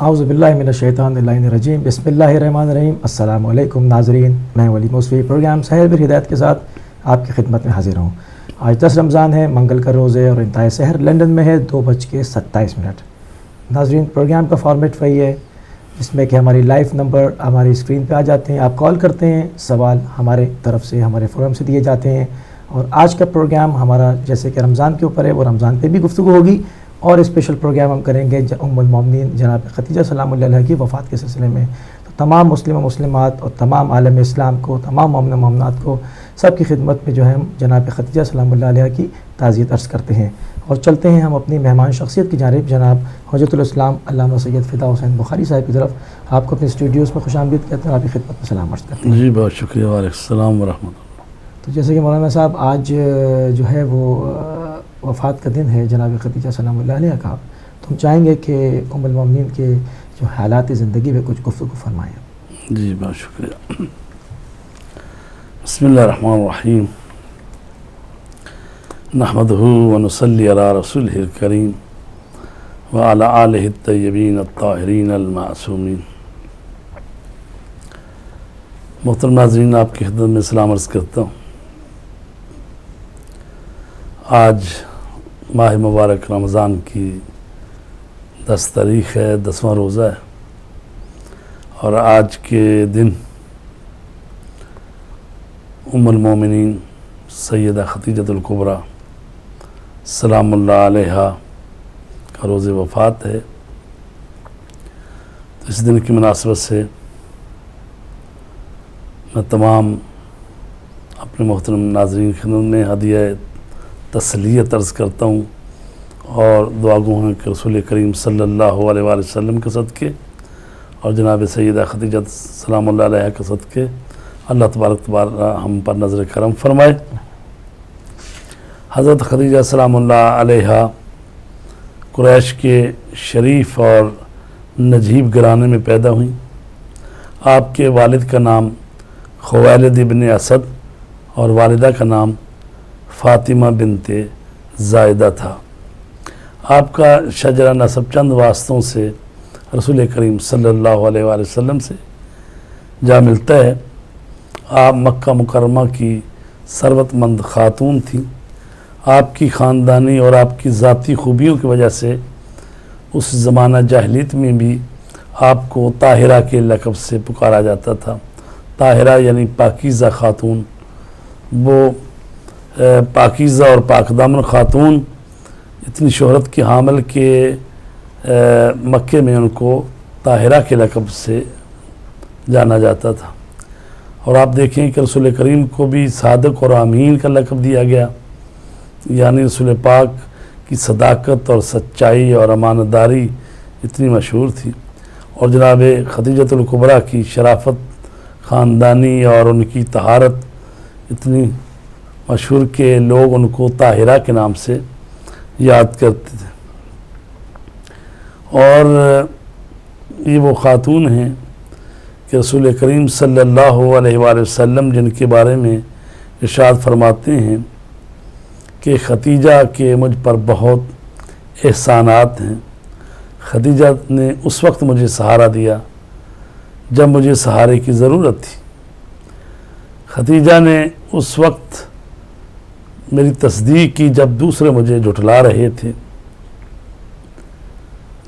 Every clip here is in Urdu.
اعوذ باللہ من الشیطان الرجیم بسم اللہ الرحمن الرحیم۔ السلام علیکم ناظرین، میں ولی موسوی پروگرام سحر بر ہدایت کے ساتھ آپ کی خدمت میں حاضر ہوں۔ آج 10 رمضان ہے، منگل کا روز ہے اور انتہائی سحر لندن میں ہے 2:27۔ ناظرین، پروگرام کا فارمیٹ وہی ہے جس میں کہ ہماری لائف نمبر ہماری اسکرین پہ آ جاتے ہیں، آپ کال کرتے ہیں، سوال ہمارے طرف سے ہمارے فورم سے دیے جاتے ہیں۔ اور آج کا پروگرام ہمارا جیسے کہ رمضان کے اوپر ہے، وہ رمضان پہ بھی گفتگو ہوگی اور اسپیشل پروگرام ہم کریں گے ام المومنین جناب خدیجہ سلام اللہ علیہ کی وفات کے سلسلے میں۔ تو تمام مسلم و مسلمات اور تمام عالم اسلام کو، تمام مومن و مومنات کو، سب کی خدمت میں جو ہے ہم جناب خدیجہ سلام اللہ علیہ کی تعزیت عرض کرتے ہیں اور چلتے ہیں ہم اپنی مہمان شخصیت کی جانب جناب حجت الاسلام علامہ سید فدا حسین بخاری صاحب کی طرف۔ آپ کو اپنے اسٹوڈیوز میں خوش آمدید کہتے ہیں، آپ کی خدمت میں سلام عرض کرتے ہیں۔ جی بہت شکریہ، وعلیکم السلام ورحمۃ اللہ۔ تو جیسے کہ مولانا صاحب آج جو ہے وہ وفات کا دن ہے جناب خدیجہ سلام اللہ علیہ کا، تو ہم چاہیں گے کہ ام المومنین کے جو حالات زندگی میں کچھ گفتگو فرمائیں۔ جی بہت شکریہ۔ بسم اللہ الرحمن الرحیم، نحمدہ ونصلی علی رسولہ الکریم وعلی آلہ الطیبین الطاہرین المعصومین۔ محترم ناظرین، آپ کی خدمت میں سلام عرض کرتا ہوں۔ آج ماہ مبارک رمضان کی 10 تاریخ ہے، 10واں روزہ ہے، اور آج کے دن ام المومنین سیدہ خدیجۃ الکبریٰ سلام اللہ علیہا کا روز وفات ہے۔ تو اس دن کی مناسبت سے میں تمام اپنے محترم ناظرین کی خدمت میں ہدیہ تسلیت عرض کرتا ہوں اور دعا گو ہیں کہ رسول کریم صلی اللہ علیہ وآلہ وسلم کے صدقے اور جناب سیدہ خدیجہ سلام اللہ علیہ کے صدقے اللہ تبارک ہم پر نظر کرم فرمائے۔ حضرت خدیجہ سلام اللہ علیہ قریش کے شریف اور نجیب گھرانے میں پیدا ہوئیں۔ آپ کے والد کا نام خویلد ابن اسد اور والدہ کا نام فاطمہ بنت زائدہ تھا۔ آپ کا شجرہ نسب چند واسطوں سے رسول کریم صلی اللہ علیہ وآلہ وسلم سے جا ملتا ہے۔ آپ مکہ مکرمہ کی ثروت مند خاتون تھیں۔ آپ کی خاندانی اور آپ کی ذاتی خوبیوں کی وجہ سے اس زمانہ جاہلیت میں بھی آپ کو طاہرہ کے لقب سے پکارا جاتا تھا۔ طاہرہ یعنی پاکیزہ خاتون۔ وہ پاکیزہ اور پاک دامن خاتون اتنی شہرت کی حامل کہ مکے میں ان کو طاہرہ کے لقب سے جانا جاتا تھا۔ اور آپ دیکھیں کہ رسول کریم کو بھی صادق اور امین کا لقب دیا گیا، یعنی رسول پاک کی صداقت اور سچائی اور امانت داری اتنی مشہور تھی، اور جناب خدیجۃ الکبریٰ کی شرافت خاندانی اور ان کی طہارت اتنی مشہور کہ لوگ ان کو طاہرہ کے نام سے یاد کرتے تھے۔ اور یہ وہ خاتون ہیں کہ رسول کریم صلی اللہ علیہ وآلہ وسلم جن کے بارے میں ارشاد فرماتے ہیں کہ خدیجہ کے مجھ پر بہت احسانات ہیں۔ خدیجہ نے اس وقت مجھے سہارا دیا جب مجھے سہارے کی ضرورت تھی۔ خدیجہ نے اس وقت میری تصدیق کی جب دوسرے مجھے جھٹلا رہے تھے،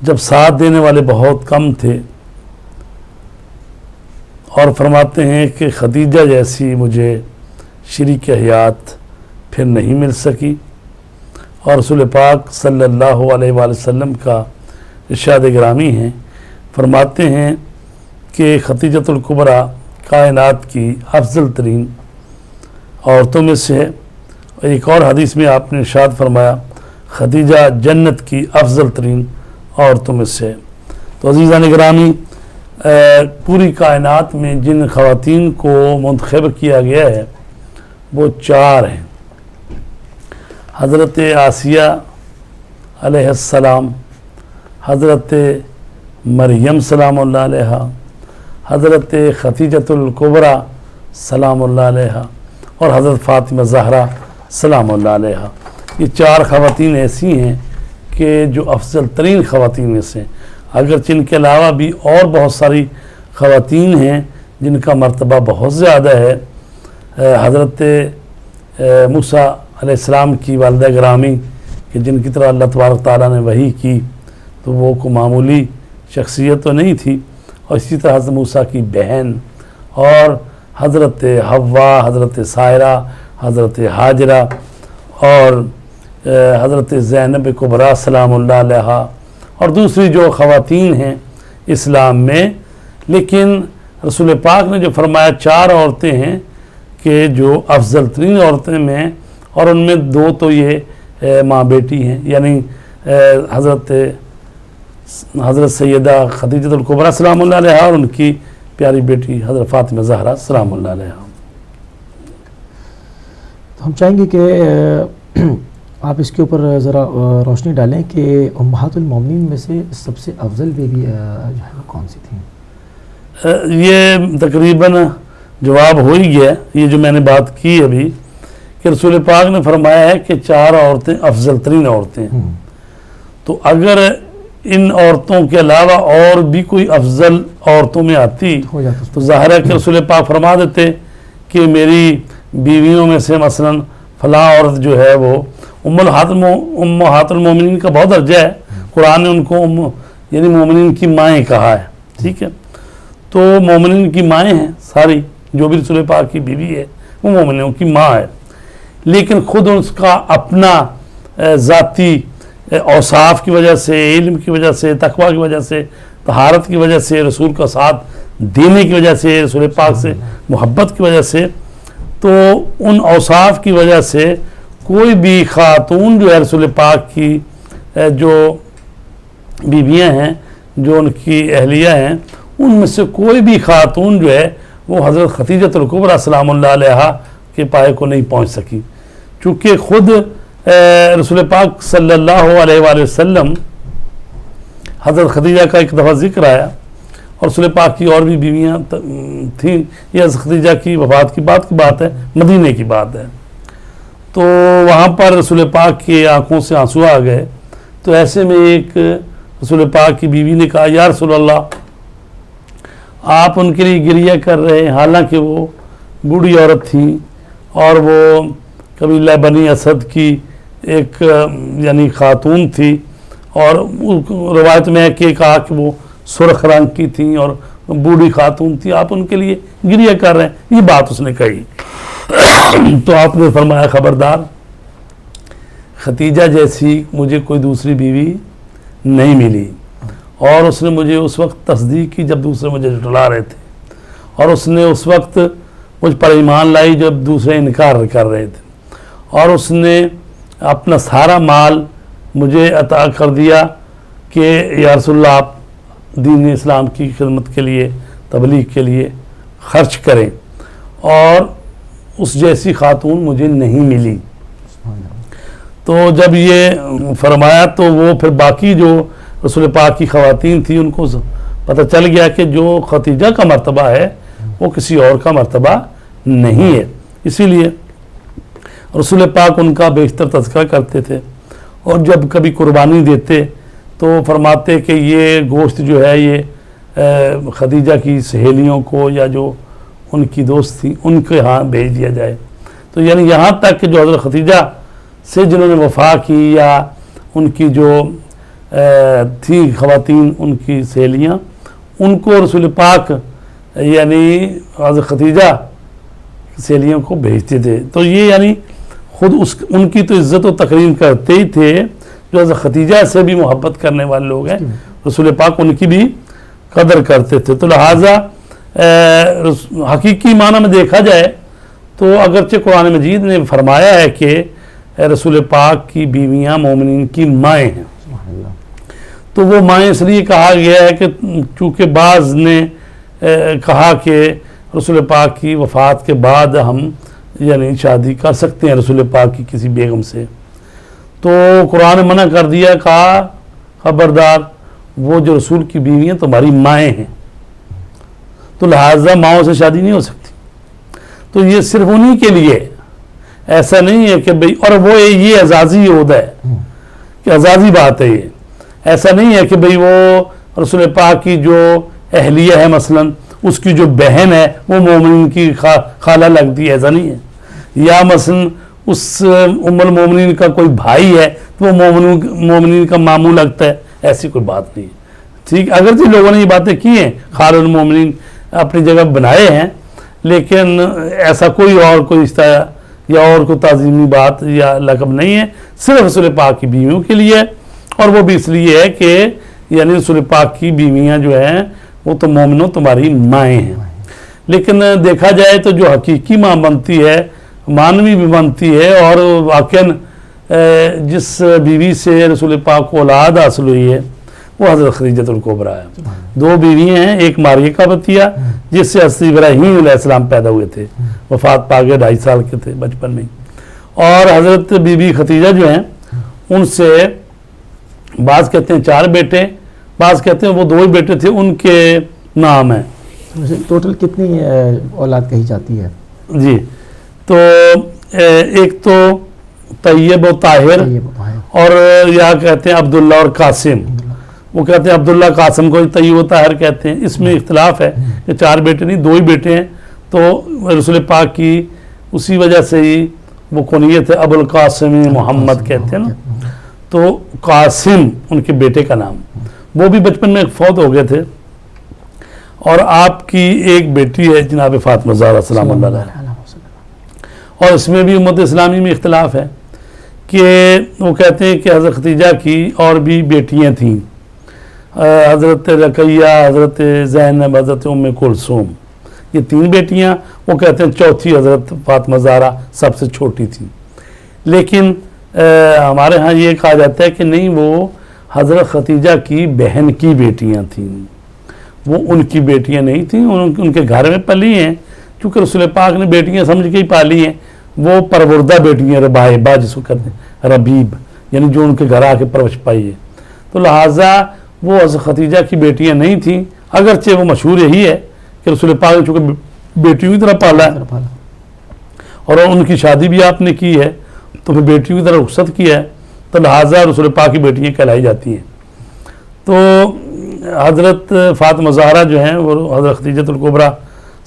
جب ساتھ دینے والے بہت کم تھے۔ اور فرماتے ہیں کہ خدیجہ جیسی مجھے شریک حیات پھر نہیں مل سکی۔ اور رسول پاک صلی اللہ علیہ وآلہ وسلم کا ارشاد گرامی ہے، فرماتے ہیں کہ خدیجۃ الکبریٰ کائنات کی افضل ترین عورتوں میں سے ہے۔ ایک اور حدیث میں آپ نے ارشاد فرمایا خدیجہ جنت کی افضل ترین عورتوں میں سے ہے۔ تو عزیزان گرامی، پوری کائنات میں جن خواتین کو منتخب کیا گیا ہے وہ 4 ہیں۔ حضرت آسیہ علیہ السلام، حضرت مریم سلام اللہ علیہ، حضرت خدیجۃ الکبریٰ سلام اللہ علیہ، اور حضرت فاطمہ زہرا سلام اللہ علیہ۔ یہ 4 خواتین ایسی ہیں کہ جو افضل ترین خواتین میں سے۔ اگرچہ ان کے علاوہ بھی اور بہت ساری خواتین ہیں جن کا مرتبہ بہت زیادہ ہے. حضرت موسیٰ علیہ السلام کی والدہ گرامی کہ جن کی طرح اللہ تبارک تعالیٰ نے وحی کی تو وہ کو معمولی شخصیت تو نہیں تھی. اور اسی طرح حضرت موسیٰ کی بہن اور حضرت حوا، حضرت سائرہ، حضرت حاجرہ اور حضرت زینب کبریٰ سلام اللہ علیہا اور دوسری جو خواتین ہیں اسلام میں. لیکن رسول پاک نے جو فرمایا 4 عورتیں ہیں کہ جو افضل ترین عورتیں میں، اور ان میں 2 تو یہ ماں بیٹی ہیں، یعنی حضرت سیدہ خدیجہ الکبریٰ سلام اللہ علیہا اور ان کی پیاری بیٹی حضرت فاطمہ زہرا سلام اللہ علیہا. تو ہم چاہیں گے کہ آپ اس کے اوپر ذرا روشنی ڈالیں کہ امہات المومنین میں سے سب سے افضل بیوی جو ہے وہ کون سی تھیں؟ یہ تقریباً جواب ہو ہی گیا. یہ جو میں نے بات کی ابھی کہ رسول پاک نے فرمایا ہے کہ 4 عورتیں افضل ترین عورتیں ہیں. تو اگر ان عورتوں کے علاوہ اور بھی کوئی افضل عورتوں میں آتی تو ظاہر ہے کہ رسول پاک فرما دیتے کہ میری بیویوں میں سے مثلا فلاں عورت جو ہے وہ امہات المومنین کا بہت درجہ ہے. قرآن نے ان کو یعنی مومنین کی مائیں کہا ہے. ٹھیک ہے، تو مومنین کی مائیں ہیں ساری، جو بھی رسول پاک کی بیوی ہے وہ مومنوں کی ماں ہے. لیکن خود اس کا اپنا ذاتی اوصاف کی وجہ سے، علم کی وجہ سے، تقوی کی وجہ سے، طہارت کی وجہ سے، رسول کا ساتھ دینے کی وجہ سے، رسول پاک سے محبت کی وجہ سے، تو ان اوصاف کی وجہ سے کوئی بھی خاتون جو ہے رسول پاک کی جو بیویاں ہیں، جو ان کی اہلیہ ہیں، ان میں سے کوئی بھی خاتون جو ہے وہ حضرت خدیجہ الکبریٰ سلام اللہ علیہا کے پائے کو نہیں پہنچ سکی. چونکہ خود رسول پاک صلی اللہ علیہ وآلہ وسلم حضرت خدیجہ کا ایک دفعہ ذکر آیا اور رسول پاک کی اور بھی بیویاں تھیں. یہ حضرت خدیجہ کی وفات کی بات ہے، مدینے کی بات ہے. تو وہاں پر رسول پاک کی آنکھوں سے آنسو آ گئے. تو ایسے میں ایک رسول پاک کی بیوی نے کہا یا رسول اللہ آپ ان کے لیے گریہ کر رہے ہیں، حالانکہ وہ بوڑھی عورت تھی اور وہ قبیلہ بنی اسد کی ایک یعنی خاتون تھی، اور روایت میں ہے کہ کہا کہ وہ سرخ رنگ کی تھیں اور بوڑھی خاتون تھی، آپ ان کے لیے گریہ کر رہے ہیں. یہ بات اس نے کہی. تو آپ نے فرمایا خبردار، خدیجہ جیسی مجھے کوئی دوسری بیوی نہیں ملی. اور اس نے مجھے اس وقت تصدیق کی جب دوسرے مجھے جھٹلا رہے تھے، اور اس نے اس وقت مجھ پر ایمان لائی جب دوسرے انکار کر رہے تھے، اور اس نے اپنا سارا مال مجھے عطا کر دیا کہ یا رسول اللہ آپ دین اسلام کی خدمت کے لیے، تبلیغ کے لیے خرچ کریں. اور اس جیسی خاتون مجھے نہیں ملی. تو جب یہ فرمایا تو وہ پھر باقی جو رسول پاک کی خواتین تھیں ان کو پتہ چل گیا کہ جو خدیجہ کا مرتبہ ہے وہ کسی اور کا مرتبہ نہیں ہے. اسی لیے رسول پاک ان کا بیشتر تذکرہ کرتے تھے، اور جب کبھی قربانی دیتے تو فرماتے کہ یہ گوشت جو ہے یہ خدیجہ کی سہیلیوں کو یا جو ان کی دوست تھیں ان کے ہاں بھیج دیا جائے. تو یعنی یہاں تک کہ جو حضرت خدیجہ سے جنہوں نے وفا کی یا ان کی جو تھی خواتین ان کی سہیلیاں، ان کو رسول پاک یعنی حضرت خدیجہ سہیلیوں کو بھیجتے تھے. تو یہ یعنی خود ان کی تو عزت و تکریم کرتے ہی تھے. جو حضرت خدیجہ سے بھی محبت کرنے والے لوگ ہیں رسول پاک ان کی بھی قدر کرتے تھے. تو لہٰذا حقیقی معنی میں دیکھا جائے تو اگرچہ قرآن مجید نے فرمایا ہے کہ رسول پاک کی بیویاں مومنین کی مائیں ہیں، تو وہ مائیں اس لیے کہا گیا ہے کہ چونکہ بعض نے کہا کہ رسول پاک کی وفات کے بعد ہم یعنی شادی کر سکتے ہیں رسول پاک کی کسی بیگم سے. تو قرآن نے منع کر دیا، کہا خبردار وہ جو رسول کی بیویاں تمہاری مائیں ہیں، تو لہٰذا ماؤں سے شادی نہیں ہو سکتی. تو یہ صرف انہی کے لیے، ایسا نہیں ہے کہ بھئی، اور وہ یہ اعزازی عہدہ ہے کہ اعزازی بات ہے. یہ ایسا نہیں ہے کہ بھئی وہ رسول پاک کی جو اہلیہ ہے مثلاً اس کی جو بہن ہے وہ مومنین کی خالہ لگتی ہے، ایسا نہیں ہے. یا مثلاً اس ام المومنین کا کوئی بھائی ہے تو وہ مومنین کا ماموں لگتا ہے، ایسی کوئی بات نہیں ہے. ٹھیک، اگرچہ لوگوں نے یہ باتیں کی ہیں، خال المومنین اپنی جگہ بنائے ہیں، لیکن ایسا کوئی اس طرح یا اور کوئی تعظیمی بات یا لقب نہیں ہے. صرف رسول پاک کی بیویوں کے لیے، اور وہ بھی اس لیے ہے کہ یعنی رسول پاک کی بیویاں جو ہیں وہ تو مومنوں تمہاری مائیں ہیں. لیکن دیکھا جائے تو جو حقیقی ماں بنتی ہے، مانوی بھی بنتی ہے، اور واقعاً جس بیوی سے رسول پاک کو اولاد حاصل ہوئی ہے وہ حضرت خدیجۃ الکبریٰ ہے. 2 بیویاں ہیں، ایک ماریہ کا بطیہ جس سے حضرت ابراہیم علیہ السلام پیدا ہوئے تھے، وفات پا گئے 2.5 سال کے تھے بچپن میں، اور حضرت بی بی ختیجہ جو ہیں ان سے بعض کہتے ہیں 4 بیٹے، بعض کہتے ہیں وہ 2 ہی بیٹے تھے، ان کے نام ہیں. ٹوٹل کتنی اولاد کہی جاتی ہے؟ جی، تو ایک تو طیب و طاہر، اور یا کہتے ہیں عبداللہ اور قاسم. وہ کہتے ہیں عبداللہ قاسم کو طیب و طاہر کہتے ہیں. اس میں اختلاف ہے کہ 4 بیٹے نہیں 2 ہی بیٹے ہیں. تو رسول پاک کی اسی وجہ سے ہی وہ کنیت ہے ابو القاسم محمد کہتے ہیں نا. تو قاسم ان کے بیٹے کا نام، وہ بھی بچپن میں فوت ہو گئے تھے. اور آپ کی ایک بیٹی ہے جناب فاطمہ زہرا سلام اللہ علیہ، اور اس میں بھی امت اسلامی میں اختلاف ہے کہ وہ کہتے ہیں کہ حضرت ختیجہ کی اور بھی بیٹیاں تھیں، حضرت رقیہ، حضرت زینب، حضرت ام کلثوم، یہ 3 بیٹیاں. وہ کہتے ہیں چوتھی حضرت فاطمہ زہرا سب سے چھوٹی تھی. لیکن ہمارے ہاں یہ کہا جاتا ہے کہ نہیں، وہ حضرت ختیجہ کی بہن کی بیٹیاں تھیں، وہ ان کی بیٹیاں نہیں تھیں، ان کے گھر میں پلی ہیں. چونکہ رسول پاک نے بیٹیاں سمجھ کے ہی پالی ہیں، وہ پروردہ بیٹیاں، ربائبہ جس کو کہتے ہیں، ربیب یعنی جو ان کے گھر آ کے پرورش پائی ہے. تو لہٰذا وہ حضرت ختیجہ کی بیٹیاں نہیں تھیں، اگرچہ وہ مشہور یہی ہے کہ رسول پاک نے چونکہ بیٹیوں کی طرح پالا ہے اور ان کی شادی بھی آپ نے کی ہے، تو پھر بیٹیوں کی طرح رخصت کیا ہے، تو لہٰذا رسول پاک کی بیٹیاں کہلائی جاتی ہیں. تو حضرت فاطمہ زہرا جو ہیں وہ حضرت خدیجۃ الکبریٰ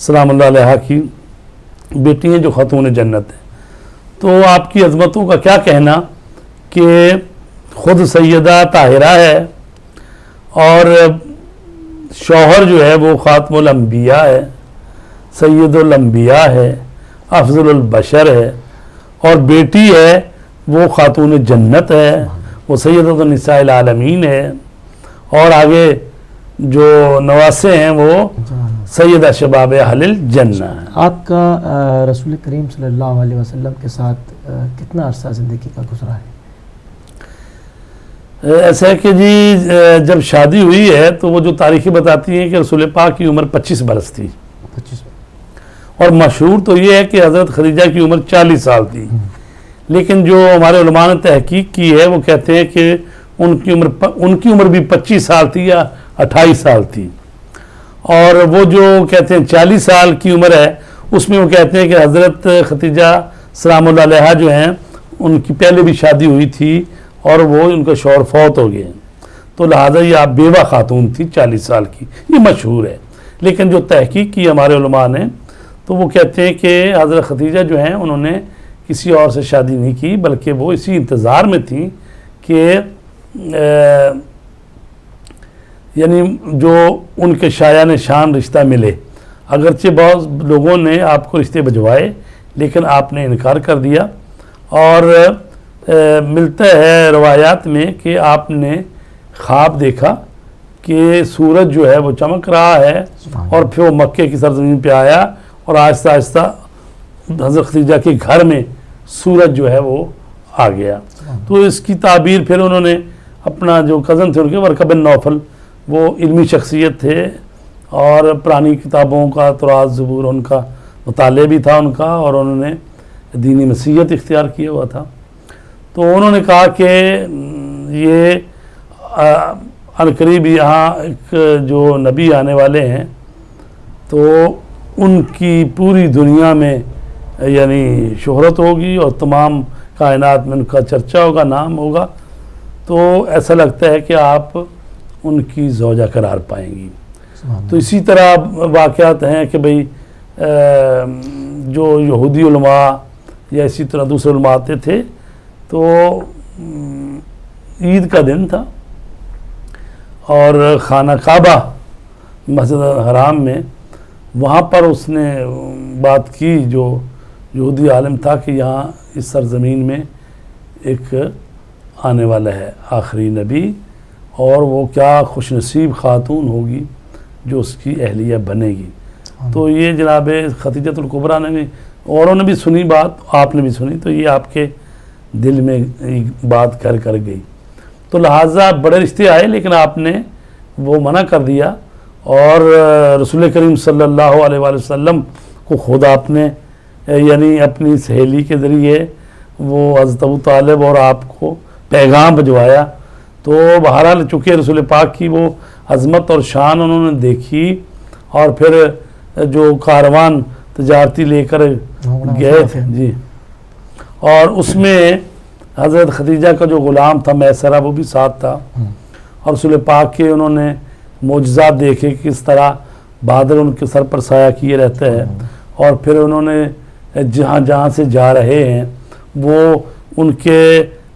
سلام اللہ علیہ کی بیٹی ہیں جو خاتون جنت ہیں. تو آپ کی عظمتوں کا کیا کہنا کہ خود سیدہ طاہرہ ہے، اور شوہر جو ہے وہ خاتم الانبیاء ہے، سید الانبیاء ہے، افضل البشر ہے، اور بیٹی ہے وہ خاتون جنت ہے، وہ سیدۃ النساء العالمین ہے، اور آگے جو نواسے ہیں وہ سیدہ شباب اہل الجنہ ہے. آپ کا رسول کریم صلی اللہ علیہ وسلم کے ساتھ کتنا عرصہ زندگی کا گزرا ہے؟ ایسا ہے کہ جی جب شادی ہوئی ہے تو وہ جو تاریخیں بتاتی ہیں کہ رسول پاک کی عمر 25 برس تھی، 25. اور مشہور تو یہ ہے کہ حضرت خدیجہ کی عمر 40 سال تھی. لیکن جو ہمارے علماء نے تحقیق کی ہے وہ کہتے ہیں کہ ان کی عمر بھی 25 سال تھی یا 28 سال تھی. اور وہ جو کہتے ہیں 40 سال کی عمر ہے اس میں وہ کہتے ہیں کہ حضرت ختیجہ سلام اللہ علیہ جو ہیں ان کی پہلے بھی شادی ہوئی تھی اور وہ ان کا شوہر فوت ہو گئے، تو لہٰذا یہ آپ بیوہ خاتون تھی 40 سال کی، یہ مشہور ہے. لیکن جو تحقیق کی ہمارے علماء نے تو وہ کہتے ہیں کہ حضرت ختیجہ جو ہیں انہوں نے کسی اور سے شادی نہیں کی، بلکہ وہ اسی انتظار میں تھیں کہ یعنی جو ان کے شایان شان رشتہ ملے. اگرچہ بہت لوگوں نے آپ کو رشتے بھجوائے لیکن آپ نے انکار کر دیا. اور ملتا ہے روایات میں کہ آپ نے خواب دیکھا کہ سورج جو ہے وہ چمک رہا ہے، اور پھر وہ مکے کی سرزمین پہ آیا اور آہستہ آہستہ حضرت خدیجہ کے گھر میں سورج جو ہے وہ آ گیا. تو اس کی تعبیر پھر انہوں نے اپنا جو کزن تھے ان کے ورقہ بن نوفل، وہ علمی شخصیت تھے اور پرانی کتابوں کا طراز زبور ان کا مطالعہ بھی تھا ان کا، اور انہوں نے دینی مسیحیت اختیار کیا ہوا تھا. تو انہوں نے کہا کہ یہ عنقریب یہاں ایک جو نبی آنے والے ہیں تو ان کی پوری دنیا میں یعنی شہرت ہوگی اور تمام کائنات میں ان کا چرچا ہوگا، نام ہوگا. تو ایسا لگتا ہے کہ آپ ان کی زوجہ قرار پائیں گی. تو اسی طرح واقعات ہیں کہ بھئی جو یہودی علماء یا اسی طرح دوسرے علماء آتے تھے تو عید کا دن تھا اور خانہ کعبہ مسجد حرام میں وہاں پر اس نے بات کی جو یہودی عالم تھا کہ یہاں اس سرزمین میں ایک آنے والا ہے آخری نبی اور وہ کیا خوش نصیب خاتون ہوگی جو اس کی اہلیہ بنے گی. تو یہ جناب خدیجۃ الکبریٰ نے بھی اوروں نے بھی سنی بات, آپ نے بھی سنی, تو یہ آپ کے دل میں بات کر گئی. تو لہٰذا بڑے رشتے آئے لیکن آپ نے وہ منع کر دیا اور رسول کریم صلی اللہ علیہ وآلہ وسلم کو خود آپ نے یعنی اپنی سہیلی کے ذریعے وہ حضرت ابو طالب اور آپ کو پیغام بھجوایا. تو بہرحال چونکہ رسول پاک کی وہ عظمت اور شان انہوں نے دیکھی اور پھر جو کاروان تجارتی لے کر گئے تھے جی, اور اس میں حضرت خدیجہ کا جو غلام تھا میسرہ وہ بھی ساتھ تھا اور رسول پاک کے انہوں نے معجزات دیکھے کہ کس طرح بادل ان کے سر پر سایہ کیے رہتے ہیں اور پھر انہوں نے جہاں جہاں سے جا رہے ہیں وہ ان کے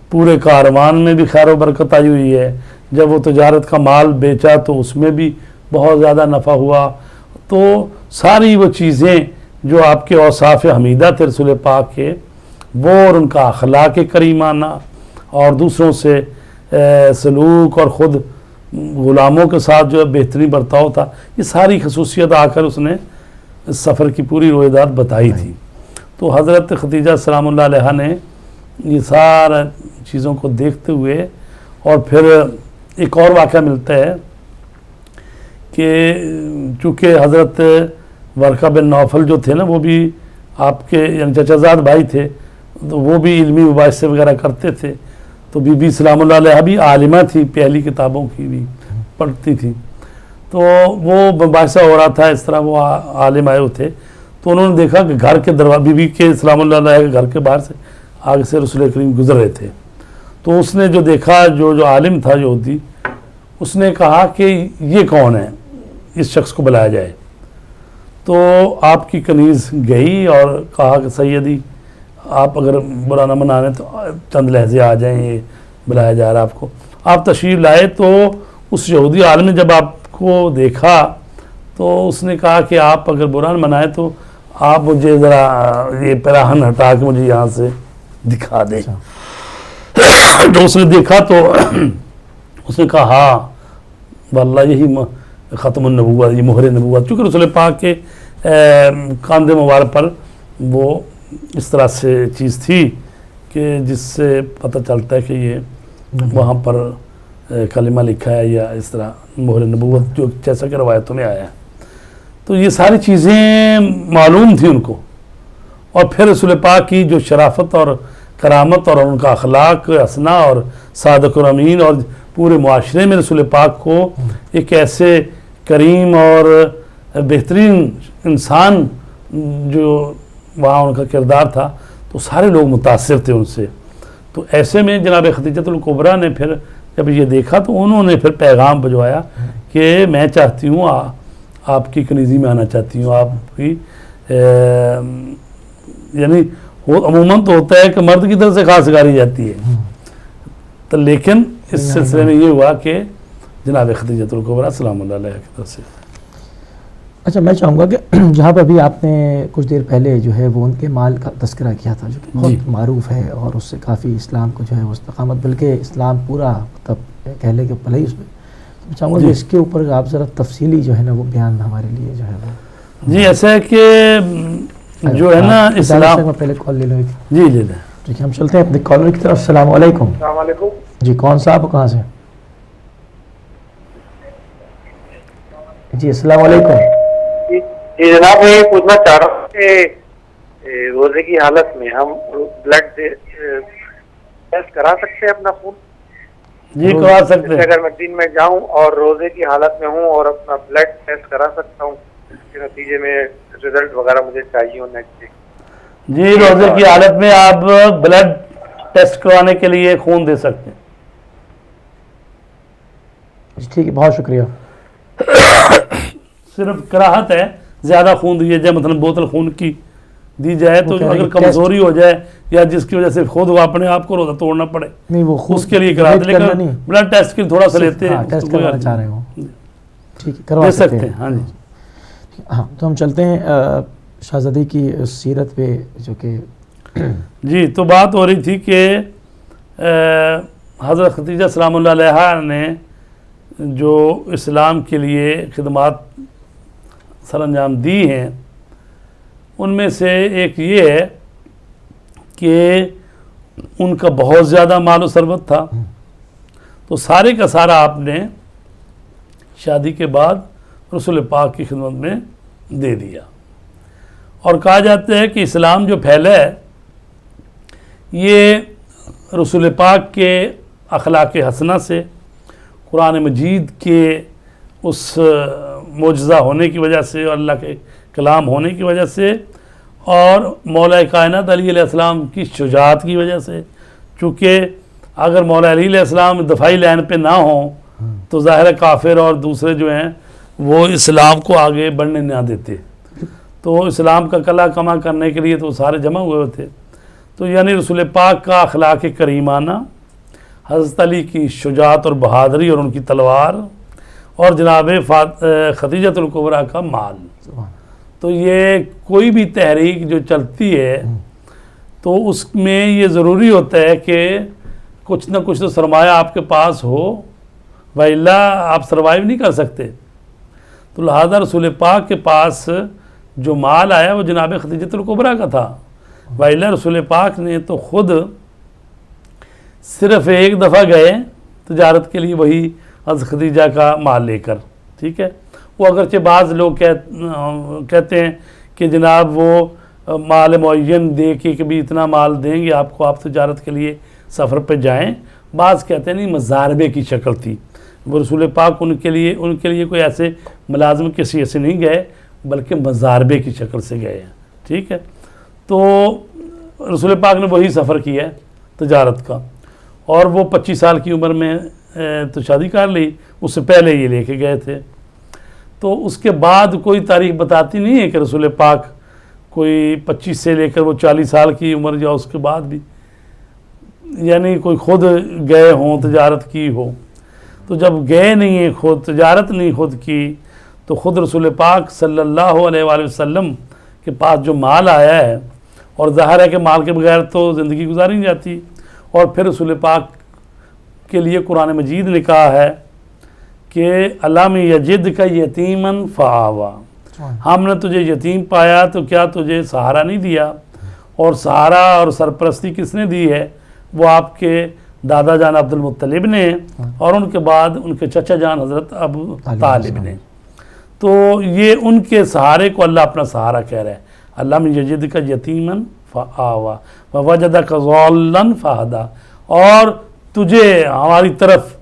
پورے کاروان میں بھی خیر و برکت آئی ہوئی ہے. جب وہ تجارت کا مال بیچا تو اس میں بھی بہت زیادہ نفع ہوا. تو ساری وہ چیزیں جو آپ کے اوصاف حمیدہ تھے رسول پاک کے وہ اور ان کا اخلاق کریمانہ اور دوسروں سے سلوک اور خود غلاموں کے ساتھ جو بہترین برتاؤ تھا, یہ ساری خصوصیت آ کر اس نے اس سفر کی پوری روایات بتائی تھی. تو حضرت خدیجہ سلام اللہ علیہ نے یہ سارا چیزوں کو دیکھتے ہوئے اور پھر ایک اور واقعہ ملتا ہے کہ چونکہ حضرت ورقہ بن نوفل جو تھے نا وہ بھی آپ کے یعنی چچا زاد بھائی تھے, تو وہ بھی علمی مباحثے وغیرہ کرتے تھے. تو بی بی سلام اللہ علیہ بھی عالمہ تھی, پہلی کتابوں کی بھی پڑھتی تھی. تو وہ مباحثہ ہو رہا تھا, اس طرح وہ عالم آئے ہوئے تھے. تو انہوں نے دیکھا کہ گھر کے دروازے بی بی کے سلام اللہ علیہ کے گھر کے باہر سے آگے سے رسول کریم گزر رہے تھے. تو اس نے جو دیکھا جو عالم تھا یہودی, اس نے کہا کہ یہ کون ہے, اس شخص کو بلایا جائے. تو آپ کی کنیز گئی اور کہا کہ سیدی آپ اگر برا نہ منانے تو چند لہجے آ جائیں, یہ بلایا جا رہا آپ کو. آپ تشریف لائے تو اس یہودی عالم نے جب آپ کو دیکھا تو اس نے کہا کہ آپ اگر برا نہ منائے تو آپ مجھے ذرا یہ پراہن ہٹا کے مجھے یہاں سے دکھا دیں. تو اس نے دیکھا تو اس نے کہا ہاں واللہ یہی ختم النبوت, یہ مہر نبوت. چونکہ رسول پاک کے کاندھے مبارک پر وہ اس طرح سے چیز تھی کہ جس سے پتہ چلتا ہے کہ یہ وہاں پر کلمہ لکھا ہے یا اس طرح مہر نبوت جو جیسا کہ روایتوں میں آیا ہے. تو یہ ساری چیزیں معلوم تھیں ان کو. اور پھر رسول پاک کی جو شرافت اور کرامت اور ان کا اخلاق حسنہ اور صادق و امین اور پورے معاشرے میں رسول پاک کو ایک ایسے کریم اور بہترین انسان جو وہاں ان کا کردار تھا, تو سارے لوگ متاثر تھے ان سے. تو ایسے میں جناب خدیجۃ الکبریٰ نے پھر جب یہ دیکھا تو انہوں نے پھر پیغام بھجوایا کہ میں چاہتی ہوں آپ کی کنیزی میں آنا چاہتی ہوں. آپ کی یعنی عموماً تو ہوتا ہے کہ مرد کی طرف سے خاص سکھاری جاتی ہے, تو لیکن اس سلسلے میں یہ ہوا کہ جناب خدیجۃ الکبریٰ سلام اللہ علیہ کی طرف سے. اچھا, میں چاہوں گا کہ جہاں پر بھی آپ نے کچھ دیر پہلے جو ہے وہ ان کے مال کا تذکرہ کیا تھا جو بہت معروف ہے اور اس سے کافی اسلام کو جو ہے وہ استقامت, بلکہ اسلام پورا مطلب کہہ لے کہ پلے ہی اس میں. میں چاہوں گا کہ اس کے اوپر آپ ذرا تفصیلی جو ہے نا وہ بیان ہمارے لیے جو ہے وہ. جی ایسا ہے کہ جو ہے نا اسلام, میں پہلے کال لے لوں. جی لے لیں. ٹھیک ہے, ہم چلتے ہیں اپنے کالر کی طرف. السلام علیکم. السلام علیکم. جی کون سا آپ کہاں سے؟ جی السلام علیکم. جی جناب, میں یہ پوچھنا چاہ رہا ہوں کہ روزے کی حالت میں ہم بلڈ ٹیسٹ کرا سکتے ہیں اپنا خون؟ جی کرا سکتے ہیں. اگر میں دن میں جاؤں اور روزے کی حالت میں ہوں اور اپنا بلڈ ٹیسٹ کرا سکتا ہوں, اس کے نتیجے میں رزلٹ وغیرہ مجھے چاہیے ہونا چاہیے. جی روزے کی حالت میں آپ بلڈ ٹیسٹ کروانے کے لیے خون دے سکتے ہیں. ٹھیک ہے، بہت شکریہ. صرف کراہت ہے زیادہ خون دیا جائے، مثلا بوتل خون کی دی جائے تو کہہ رہے اگر ہیں کمزوری ہو جائے یا جس کی وجہ سے خود وہ اپنے آپ کو روزہ توڑنا پڑے نہیں وہ خود اس کے لیے کراتے، ویٹ کرنا لیکن نہیں، بلڈ ٹیسٹ کے تھوڑا سا لیتے ہیں، ہاں ٹیسٹ اس کو کروانا چاہ رہے ہوں. ٹھیک ہے، کروا دے سکتے سکتے ہیں. ہیں. ہاں جی ہاں تو ہم چلتے ہیں شہزادی کی سیرت پہ، جو کہ جی. تو بات ہو رہی تھی کہ حضرت خدیجہ سلام اللہ علیہا نے جو اسلام کے لیے خدمات سر انجام دی ہیں ان میں سے ایک یہ ہے کہ ان کا بہت زیادہ مال و ثروت تھا، تو سارے کا سارا آپ نے شادی کے بعد رسول پاک کی خدمت میں دے دیا. اور کہا جاتا ہے کہ اسلام جو پھیلا ہے یہ رسول پاک کے اخلاق حسنہ سے، قرآن مجید کے اس معجزہ ہونے کی وجہ سے اور اللہ کے کلام ہونے کی وجہ سے اور مولا کائنات علی علیہ السلام کی شجاعت کی وجہ سے. چونکہ اگر مولا علی علیہ السلام دفاعی لائن پہ نہ ہوں تو ظاہر کافر اور دوسرے جو ہیں وہ اسلام کو آگے بڑھنے نہ دیتے. تو اسلام کا کلا کما کرنے کے لیے تو سارے جمع ہوئے تھے. تو یعنی رسول پاک کا اخلاق کریمانہ، حضرت علی کی شجاعت اور بہادری اور ان کی تلوار، اور جناب خدیجۃ الکبریٰ کا مال. تو یہ کوئی بھی تحریک جو چلتی ہے تو اس میں یہ ضروری ہوتا ہے کہ کچھ نہ کچھ تو سرمایہ آپ کے پاس ہو، وإلا آپ سروائیو نہیں کر سکتے. تو لہذا رسول پاک کے پاس جو مال آیا وہ جناب خدیجۃ الکبریٰ کا تھا، وإلا رسول پاک نے تو خود صرف ایک دفعہ گئے تجارت کے لیے وہی حضرت خدیجہ کا مال لے کر. ٹھیک ہے، وہ اگرچہ بعض لوگ کہتے ہیں کہ جناب وہ مال معین دے کے کہ بھی اتنا مال دیں گے آپ کو، آپ تجارت کے لیے سفر پہ جائیں. بعض کہتے ہیں نہیں، مزاربے کی شکل تھی وہ. رسول پاک ان کے لیے کوئی ایسے ملازم کسی ایسے نہیں گئے بلکہ مزاربے کی شکل سے گئے ہیں. ٹھیک ہے، تو رسول پاک نے وہی سفر کیا ہے تجارت کا، اور وہ 25 سال کی عمر میں تو شادی کر لی، اس سے پہلے یہ لے کے گئے تھے. تو اس کے بعد کوئی تاریخ بتاتی نہیں ہے کہ رسول پاک کوئی 25 سے لے کر وہ 40 سال کی عمر یا اس کے بعد بھی یعنی کوئی خود گئے ہوں تجارت کی ہو. تو جب گئے نہیں ہیں خود، تجارت نہیں خود کی، تو خود رسول پاک صلی اللہ علیہ وآلہ وسلم کے پاس جو مال آیا ہے، اور ظاہر ہے کہ مال کے بغیر تو زندگی گزاری نہیں جاتی، اور پھر رسول پاک کے لیے قرآن مجید نے کہا ہے کہ الم یجدک یتیما فآویٰ، ہم نے تجھے یتیم پایا تو کیا تجھے سہارا نہیں دیا. اور سہارا اور سرپرستی کس نے دی ہے؟ وہ آپ کے دادا جان عبد المطلب نے، اور ان کے بعد ان کے چچا جان حضرت ابو طالب نے. تو یہ ان کے سہارے کو اللہ اپنا سہارا کہہ رہا ہے. الم یجدک یتیما فآویٰ ووجدک ضالا فہدیٰ، اور تجھے ہماری طرف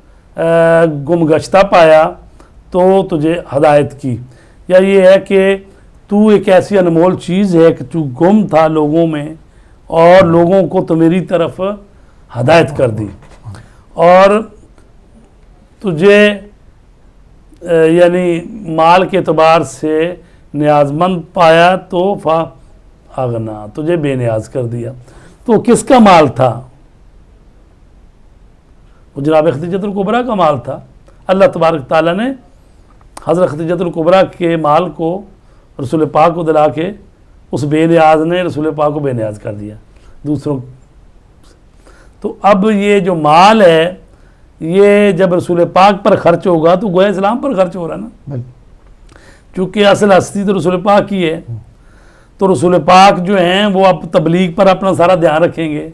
گمگشتہ پایا تو تجھے ہدایت کی. یا یہ ہے کہ تو ایک ایسی انمول چیز ہے کہ تو گم تھا لوگوں میں اور لوگوں کو تو میری طرف ہدایت کر دی، اور تجھے یعنی مال کے اعتبار سے نیاز مند پایا تو فاغنا، تجھے بے نیاز کر دیا. تو کس کا مال تھا؟ وہ جناب خدیجۃ الکبریٰ کا مال تھا. اللہ تبارک تعالیٰ نے حضرت خدیجۃ الکبریٰ کے مال کو رسول پاک کو دلا کے اس بے نیاز نے رسول پاک کو بے نیاز کر دیا دوسروں. تو اب یہ جو مال ہے یہ جب رسول پاک پر خرچ ہوگا تو گویا اسلام پر خرچ ہو رہا نا، چونکہ اصل ہستی تو رسول پاک کی ہے. تو رسول پاک جو ہیں وہ اب تبلیغ پر اپنا سارا دھیان رکھیں گے.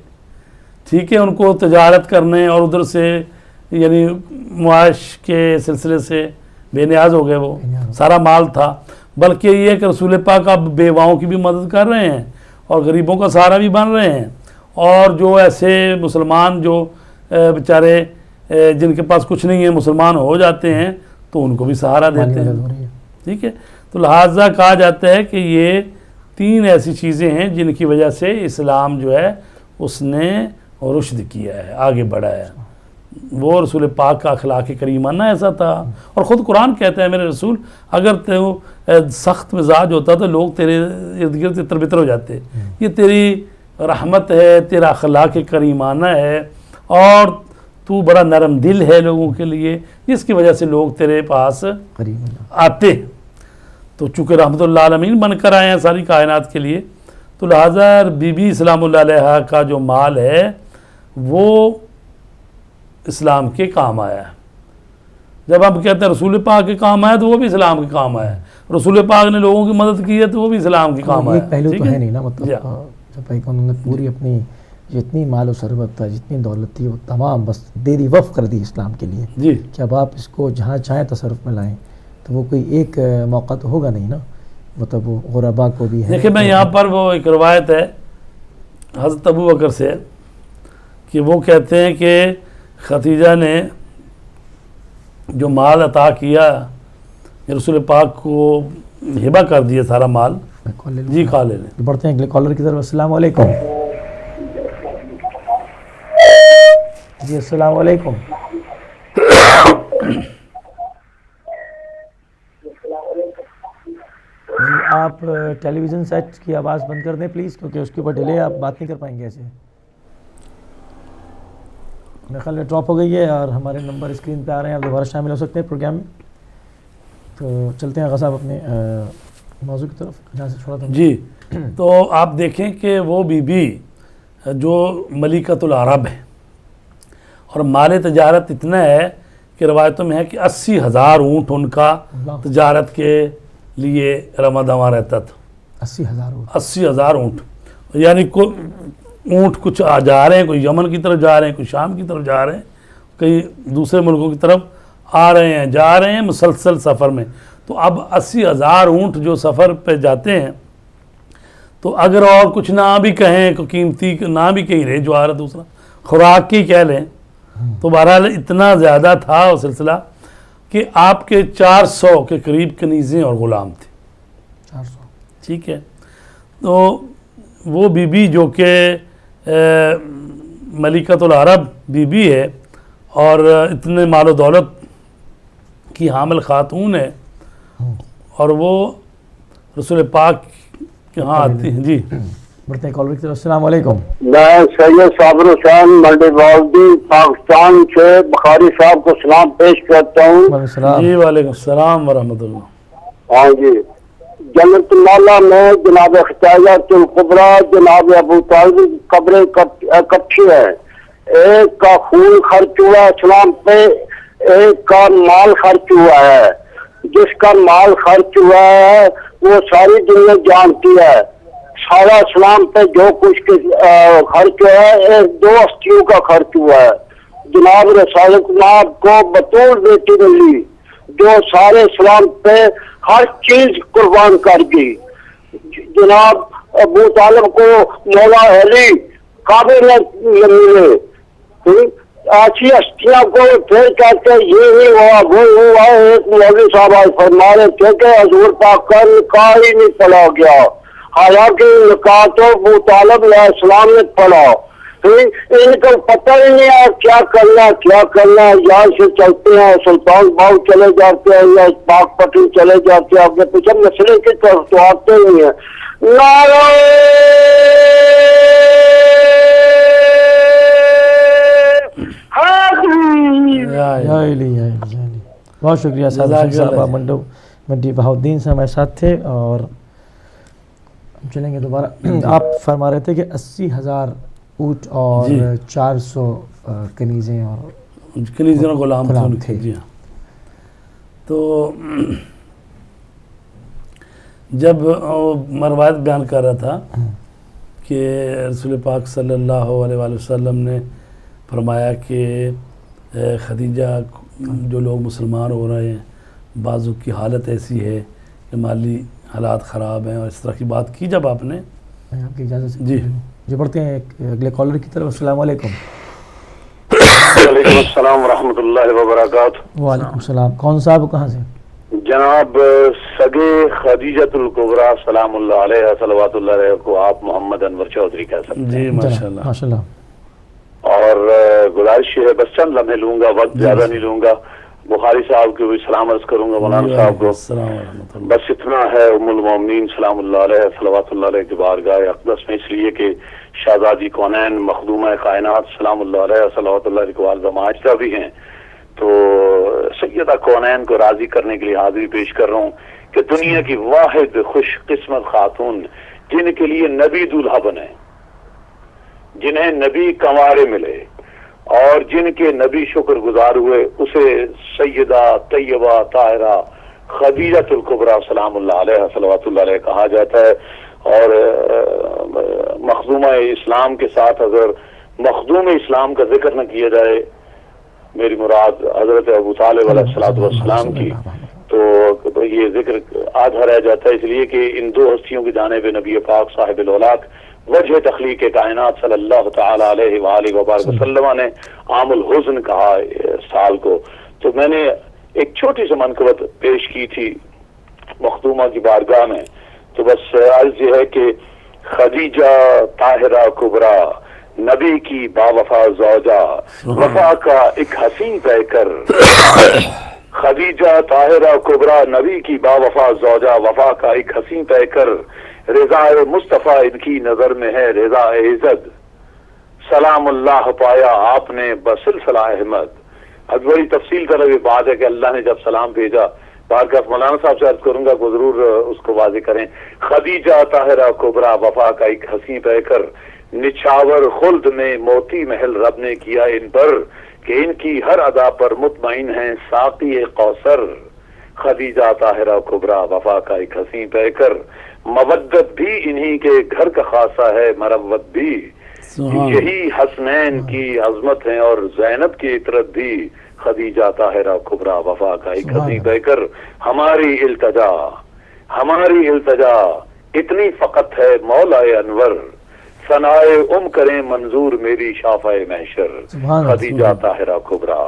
ٹھیک ہے، ان کو تجارت کرنے اور ادھر سے یعنی معاش کے سلسلے سے بے نیاز ہو گئے، وہ سارا مال تھا. بلکہ یہ ہے کہ رسول پاک اب بیواؤں کی بھی مدد کر رہے ہیں اور غریبوں کا سہارا بھی بن رہے ہیں، اور جو ایسے مسلمان جو بیچارے جن کے پاس کچھ نہیں ہے مسلمان ہو جاتے ہیں تو ان کو بھی سہارا دیتے ہیں. ٹھیک ہے، تو لہٰذا کہا جاتا ہے کہ یہ 3 ایسی چیزیں ہیں جن کی وجہ سے اسلام جو ہے اس نے رشد کیا ہے، آگے بڑھا ہے. وہ رسول پاک کا اخلاق کریمانہ ایسا تھا. اور خود قرآن کہتا ہے میرے رسول اگر تو سخت مزاج ہوتا تو لوگ تیرے ارد گرد تتر بتر ہو جاتے. یہ تیری رحمت ہے, تیرا اخلاق کریمانہ ہے, اور تو بڑا نرم دل ہے لوگوں کے لیے, جس کی وجہ سے لوگ تیرے پاس آتے. تو چونکہ رحمت اللہ عالمین بن کر آئے ہیں ساری کائنات کے لیے, تو لہٰذا بی بی سلام اللہ علیہ کا جو مال ہے وہ اسلام کے کام آیا ہے. جب ہم کہتے ہیں رسول پاک کے کام آیا تو وہ بھی اسلام کے کام آیا ہے. رسول پاک نے لوگوں کی مدد کی ہے تو وہ بھی اسلام کے کام آیا. ایک پہلو تو ہے نہیں نا, مطلب جب بھائی کہ انہوں نے پوری اپنی جتنی مال و ثروت تھا, جتنی دولت تھی, وہ تمام بس دے دی, وقف کر دی اسلام کے لیے. جی کہ اب آپ اس کو جہاں چاہیں تصرف میں لائیں تو وہ کوئی ایک موقع تو ہوگا نہیں نا, مطلب وہ غربا کو بھی ہے. دیکھیں میں یہاں پر وہ ایک روایت ہے حضرت ابو بکر سے کہ وہ کہتے ہیں کہ ختیجہ نے جو مال عطا کیا رسول پاک کو ہبہ کر دیا سارا مال. جی کال لیں, بڑھتے ہیں اگلے کالر کی طرف. السلام علیکم. جی السلام علیکم. جی آپ ٹیلی ویژن سیٹ کی آواز بند کر دیں پلیز, کیونکہ اس کے اوپر ڈیلے آپ بات نہیں کر پائیں گے ایسے. میرے خیال میں ڈراپ ہو گئی ہے اور ہمارے نمبر اسکرین پہ آ رہے ہیں, آپ دوبارہ شامل ہو سکتے ہیں پروگرام میں. تو چلتے ہیں آغا صاحب اپنے موضوع کی طرف جہاں سے چھوڑا تھا. جی تو آپ دیکھیں کہ وہ بی بی جو ملکۃ العرب ہے اور مال تجارت اتنا ہے کہ روایتوں میں ہے کہ 80,000 اونٹ ان کا تجارت کے لیے رواں دواں رہتا تھا. 80,000 اونٹ, یعنی اونٹ کچھ جا رہے ہیں, کوئی یمن کی طرف جا رہے ہیں, کوئی شام کی طرف جا رہے ہیں, کئی دوسرے ملکوں کی طرف آ رہے ہیں, جا رہے ہیں مسلسل سفر میں. تو اب 80,000 اونٹ جو سفر پہ جاتے ہیں, تو اگر اور کچھ نہ بھی کہیں, کوئی قیمتی نہ بھی کہیں رہے, جو آ رہا دوسرا خوراک کی کہہ لیں, تو بہرحال اتنا زیادہ تھا وہ سلسلہ کہ آپ کے 400 کے قریب کنیزیں اور غلام تھے. 400. ٹھیک ہے. تو وہ بی بی جو کہ ملکۃ العرب بی بی ہے اور اتنے مال و دولت کی حامل خاتون ہے, اور وہ رسول پاک کے ہاں آتی ہیں. جی بڑھتے ہیں کالر کی طرف. السلام علیکم. میں سید صابر حسین منڈی والدی پاکستان سے بخاری صاحب کو سلام پیش کرتا ہوں. جی وعلیکم السلام ورحمۃ اللہ. ہاں جی, جنت مولا میں جناب خطیجۃ الکبریٰ جناب ابو طالب قبریں اکٹھی ہے. ایک کا خون خرچ ہوا اسلام پہ, ایک کا مال خرچ ہوا ہے. جس کا مال خرچ ہوا ہے وہ ساری دنیا جانتی ہے. سارا اسلام پہ جو کچھ خرچ ہوا ہے 2 ہستیوں کا خرچ ہوا ہے. جناب رسالت ناب کو بطور بیٹی ملی جو سارے اسلام پہ ہر چیز قربان کر گئی. جناب ابو طالب کو مولا علی قابل ملے. ایسی ہستیاں کو پھر کہتے یہ ہی ہوا وہ ہوا. ایک مولوی صاحب آج فرما رہے تھے کہ حضور پاک کا نکاح ہی نہیں پڑھا گیا, حالانکہ نکاح تو ابو طالب علیہ السلام نے پڑھا. ان کو پتہ ہی نہیں ہے کیا کرنا ہے. یہاں سے چلتے ہیں سلطان باغ چلے جاتے ہیں یا پاک پٹن چلے جاتے ہیں, اپنے پیچھے مسئلے کی طرف تو آتے ہی ہیں. بہت شکریہ صاحب. منڈی بہاؤدین سے ہمارے ساتھ تھے, اور ہم چلیں گے دوبارہ. آپ فرما رہے تھے کہ 80,000 اونٹ اور 400 کنیزیں اور غلام تھے. جی ہاں. تو جب میں روایت بیان کر رہا تھا کہ رسول پاک صلی اللہ علیہ وآلہ وسلم نے فرمایا کہ خدیجہ جو لوگ مسلمان ہو رہے ہیں بعضوں کی حالت ایسی ہے کہ مالی حالات خراب ہیں, اور اس طرح کی بات کی جب آپ نے. آپ کی اجازت سے جی بڑھتے ہیں اگلے کالر کی طرف. السلام علیکم. وعلیکم السلام ورحمۃ اللہ وبرکاتہ. وعلیکم السلام. کون صاحب کہاں سے؟ جناب سگے خدیجۃ الکبریٰ سلام اللہ علیہ صلوات اللہ علیہ کو آپ محمد انور چودھری کہہ سکتے ہیں. جی ماشاء اللہ. ماشاء اللہ. اور گزارش ہے بس چند لمحے لوں گا، وقت زیادہ نہیں لوں گا. بخاری صاحب کو بھی سلام عرض کروں گا، مولانا صاحب کو. السلام ورحمۃ اللہ. بس اتنا ہے ام المومنین سلام اللہ علیہ صلوات اللہ علیہ کی بارگاہ اقدس میں، اس لیے کہ شہزادی کونین مخدومہ کائنات سلام اللہ علیہ صلوات اللہ علیہ کی والدہ ماجدہ بھی ہیں. تو سیدہ کونین کو راضی کرنے کے لیے حاضری پیش کر رہا ہوں کہ دنیا کی واحد خوش قسمت خاتون جن کے لیے نبی دولہا بنے، جنہیں نبی کنوارے ملے اور جن کے نبی شکر گزار ہوئے، اسے سیدہ طیبہ طاہرہ خدیجۃ الکبریٰ سلام اللہ علیہ صلوات اللہ علیہ کہا جاتا ہے. اور مخدومہ اسلام کے ساتھ اگر مخدوم اسلام کا ذکر نہ کیا جائے، میری مراد حضرت ابو طالب علیہ الصلوۃ والسلام کی، تو یہ ذکر آدھا رہ جاتا ہے. اس لیے کہ ان دو ہستیوں کی جانب نبی پاک صاحب الاولاق وجہ تخلیق کائنات صلی اللہ تعالی علیہ وآلہ وبارک وسلم نے عام الحزن کہا سال کو. تو میں نے ایک چھوٹی سی منقبت پیش کی تھی مخدومہ کی بارگاہ میں. تو بس عرض یہ ہے کہ خدیجہ طاہرہ کبریٰ نبی کی باوفا زوجہ، وفا کا ایک حسین طے کر. خدیجہ طاہرہ کبریٰ نبی کی باوفا زوجہ، وفا کا ایک حسین طے کر. رضا مصطفیٰ ان کی نظر میں ہے رضا عزت، سلام اللہ پایا آپ نے بسلسلہ احمد. اب بڑی تفصیل طلب یہ بات ہے کہ اللہ نے جب سلام بھیجا، بارگاہ مولانا صاحب سے عرض کروں گا کہ ضرور اس کو واضح کریں. خدیجہ طاہرہ کبریٰ وفا کا ایک حسین طے کر، نچھاور خلد میں موتی محل رب نے کیا ان پر، کہ ان کی ہر ادا پر مطمئن ہیں ساقی کوثر. خدیجہ طاہرہ کبریٰ وفا کا ایک حسین طے کر، مودت بھی انہی کے گھر کا خاصہ ہے مروت بھی. یہی حسنین کی عظمت ہے اور زینب کی عطرت بھی. خدیجہ طاہرہ کبریٰ وفا کا ایک حسین طے کر، ہماری التجا اتنی فقط ہے مولا انور، ثنائے کریں منظور میری شافع محشر. خدیجہ طاہرہ کبریٰ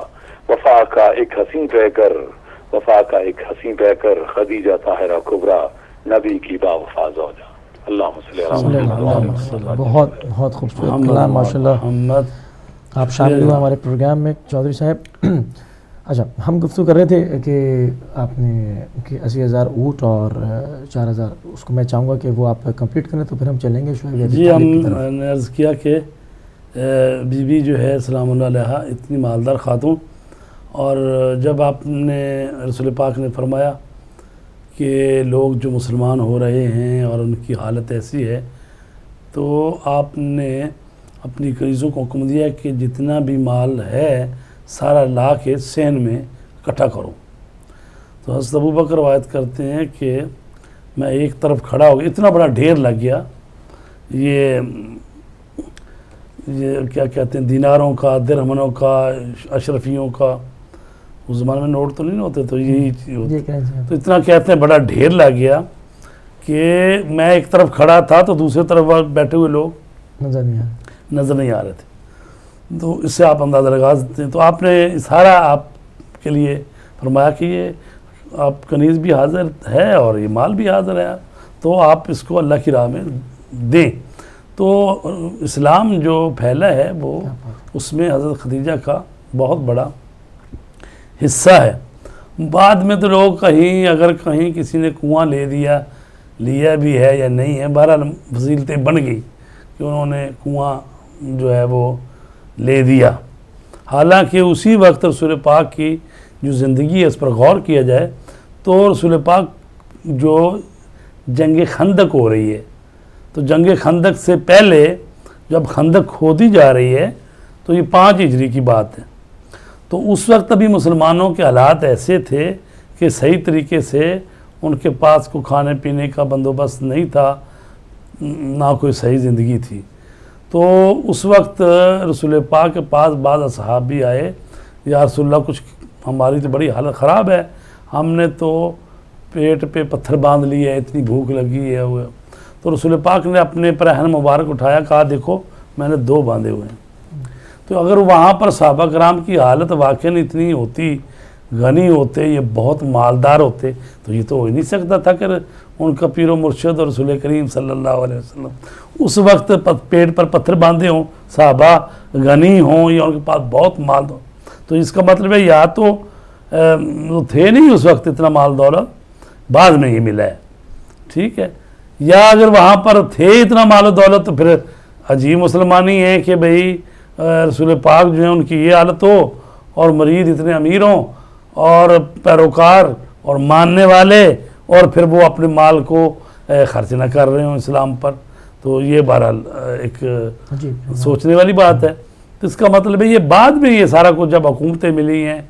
وفا کا ایک حسین طے کر، وفا کا ایک حسین طے کر. خدیجہ طاہرہ کبریٰ نبی کی باوفا زوجہ. اللہم صلی اللہ علیہ وسلم. بہت بہت خوبصورت کلام ماشاءاللہ آپ شامل ہوئے ہمارے پروگرام میں چودھری صاحب. اچھا، ہم گفتگو کر رہے تھے کہ آپ نے کہ 80,000 اونٹ اور 4,000، اس کو میں چاہوں گا کہ وہ آپ کمپلیٹ کریں تو پھر ہم چلیں گے شعیب. جی، ہم نے عرض کیا کہ بی بی جو ہے سلام اللہ علیہ اتنی مالدار خاتون، اور جب آپ نے رسول پاک نے فرمایا کہ لوگ جو مسلمان ہو رہے ہیں اور ان کی حالت ایسی ہے، تو آپ نے اپنی قریضوں کو حکم دیا کہ جتنا بھی مال ہے سارا لا کے صحن میں اکٹھا کرو. تو حضرت ابو بکر روایت کرتے ہیں کہ میں ایک طرف کھڑا ہو گیا، اتنا بڑا ڈھیر لگ گیا. یہ کیا کہتے ہیں، دیناروں کا، درہمنوں کا، اشرفیوں کا. اس زمانے میں نوٹ تو نہیں ہوتے، تو یہی چیز ہوتی. تو اتنا کہتے ہیں بڑا ڈھیر لگ گیا کہ میں ایک طرف کھڑا تھا تو دوسری طرف بیٹھے ہوئے لوگ نظر نہیں آ رہے تھے. تو اس سے آپ اندازہ لگا سکتے ہیں. تو آپ نے سارا آپ کے لیے فرمایا کہ یہ آپ کنیز بھی حاضر ہے اور یہ مال بھی حاضر ہے، تو آپ اس کو اللہ کی راہ میں دیں. تو اسلام جو پھیلا ہے وہ اس میں حضرت خدیجہ کا بہت بڑا حصہ ہے. بعد میں تو لوگ کہیں اگر کہیں کسی نے کنواں لیا بھی ہے یا نہیں ہے، بہرحال فضیلتیں بن گئی کہ انہوں نے کنواں جو ہے وہ لے دیا. حالانکہ اسی وقت رسول پاک کی جو زندگی ہے اس پر غور کیا جائے تو رسول پاک جو جنگ خندق ہو رہی ہے، تو جنگ خندق سے پہلے جب خندق کھودی جا رہی ہے تو یہ 5 ہجری کی بات ہے. تو اس وقت ابھی مسلمانوں کے حالات ایسے تھے کہ صحیح طریقے سے ان کے پاس کو کھانے پینے کا بندوبست نہیں تھا، نہ کوئی صحیح زندگی تھی. تو اس وقت رسول پاک کے پاس بعض اصحاب بھی آئے، یا رسول اللہ کچھ ہماری تو بڑی حالت خراب ہے، ہم نے تو پیٹ پہ پتھر باندھ لیے، اتنی بھوک لگی ہے ہوئے. تو رسول پاک نے اپنے پیراہن مبارک اٹھایا، کہا دیکھو میں نے 2 باندھے ہوئے ہیں. تو اگر وہاں پر صحابہ کرام کی حالت واقعاً اتنی ہوتی غنی ہوتے, یہ بہت مالدار ہوتے, تو یہ تو ہو ہی نہیں سکتا تھا کہ ان کا پیر و مرشد اور رسول کریم صلی اللہ علیہ وسلم اس وقت پیٹ پر پتھر باندھے ہوں, صحابہ غنی ہوں یا ان کے پاس بہت مال ہو. تو اس کا مطلب ہے یا تو تھے نہیں اس وقت اتنا مال دولت, بعد میں ہی ملا ہے, ٹھیک ہے, یا اگر وہاں پر تھے اتنا مال و دولت تو پھر عجیب مسلمانی ہے کہ بھئی رسول پاک جو ہیں ان کی یہ حالت ہو اور مرید اتنے امیر ہوں اور پیروکار اور ماننے والے, اور پھر وہ اپنے مال کو خرچ نہ کر رہے ہوں اسلام پر. تو یہ بہرحال ایک سوچنے والی بات ہے. تو اس کا مطلب ہے یہ بعد میں یہ سارا کچھ جب حکومتیں ملی ہیں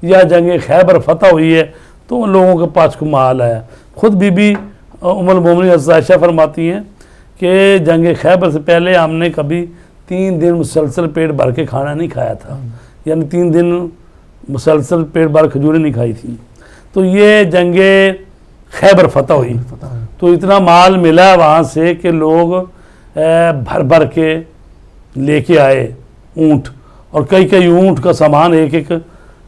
یا جنگ خیبر فتح ہوئی ہے تو ان لوگوں کے پاس کو مال آیا. خود بی بی ام المومنین حضرت عائشہ فرماتی ہیں کہ جنگ خیبر سے پہلے ہم نے کبھی 3 دن مسلسل پیٹ بھر کے کھانا نہیں کھایا تھا, یعنی 3 دن مسلسل پیٹ بھر کھجوریں نہیں کھائی تھیں. تو یہ جنگ خیبر فتح ہوئی تو اتنا مال ملا وہاں سے کہ لوگ بھر بھر کے لے کے آئے اونٹ, اور کئی اونٹ کا سامان ایک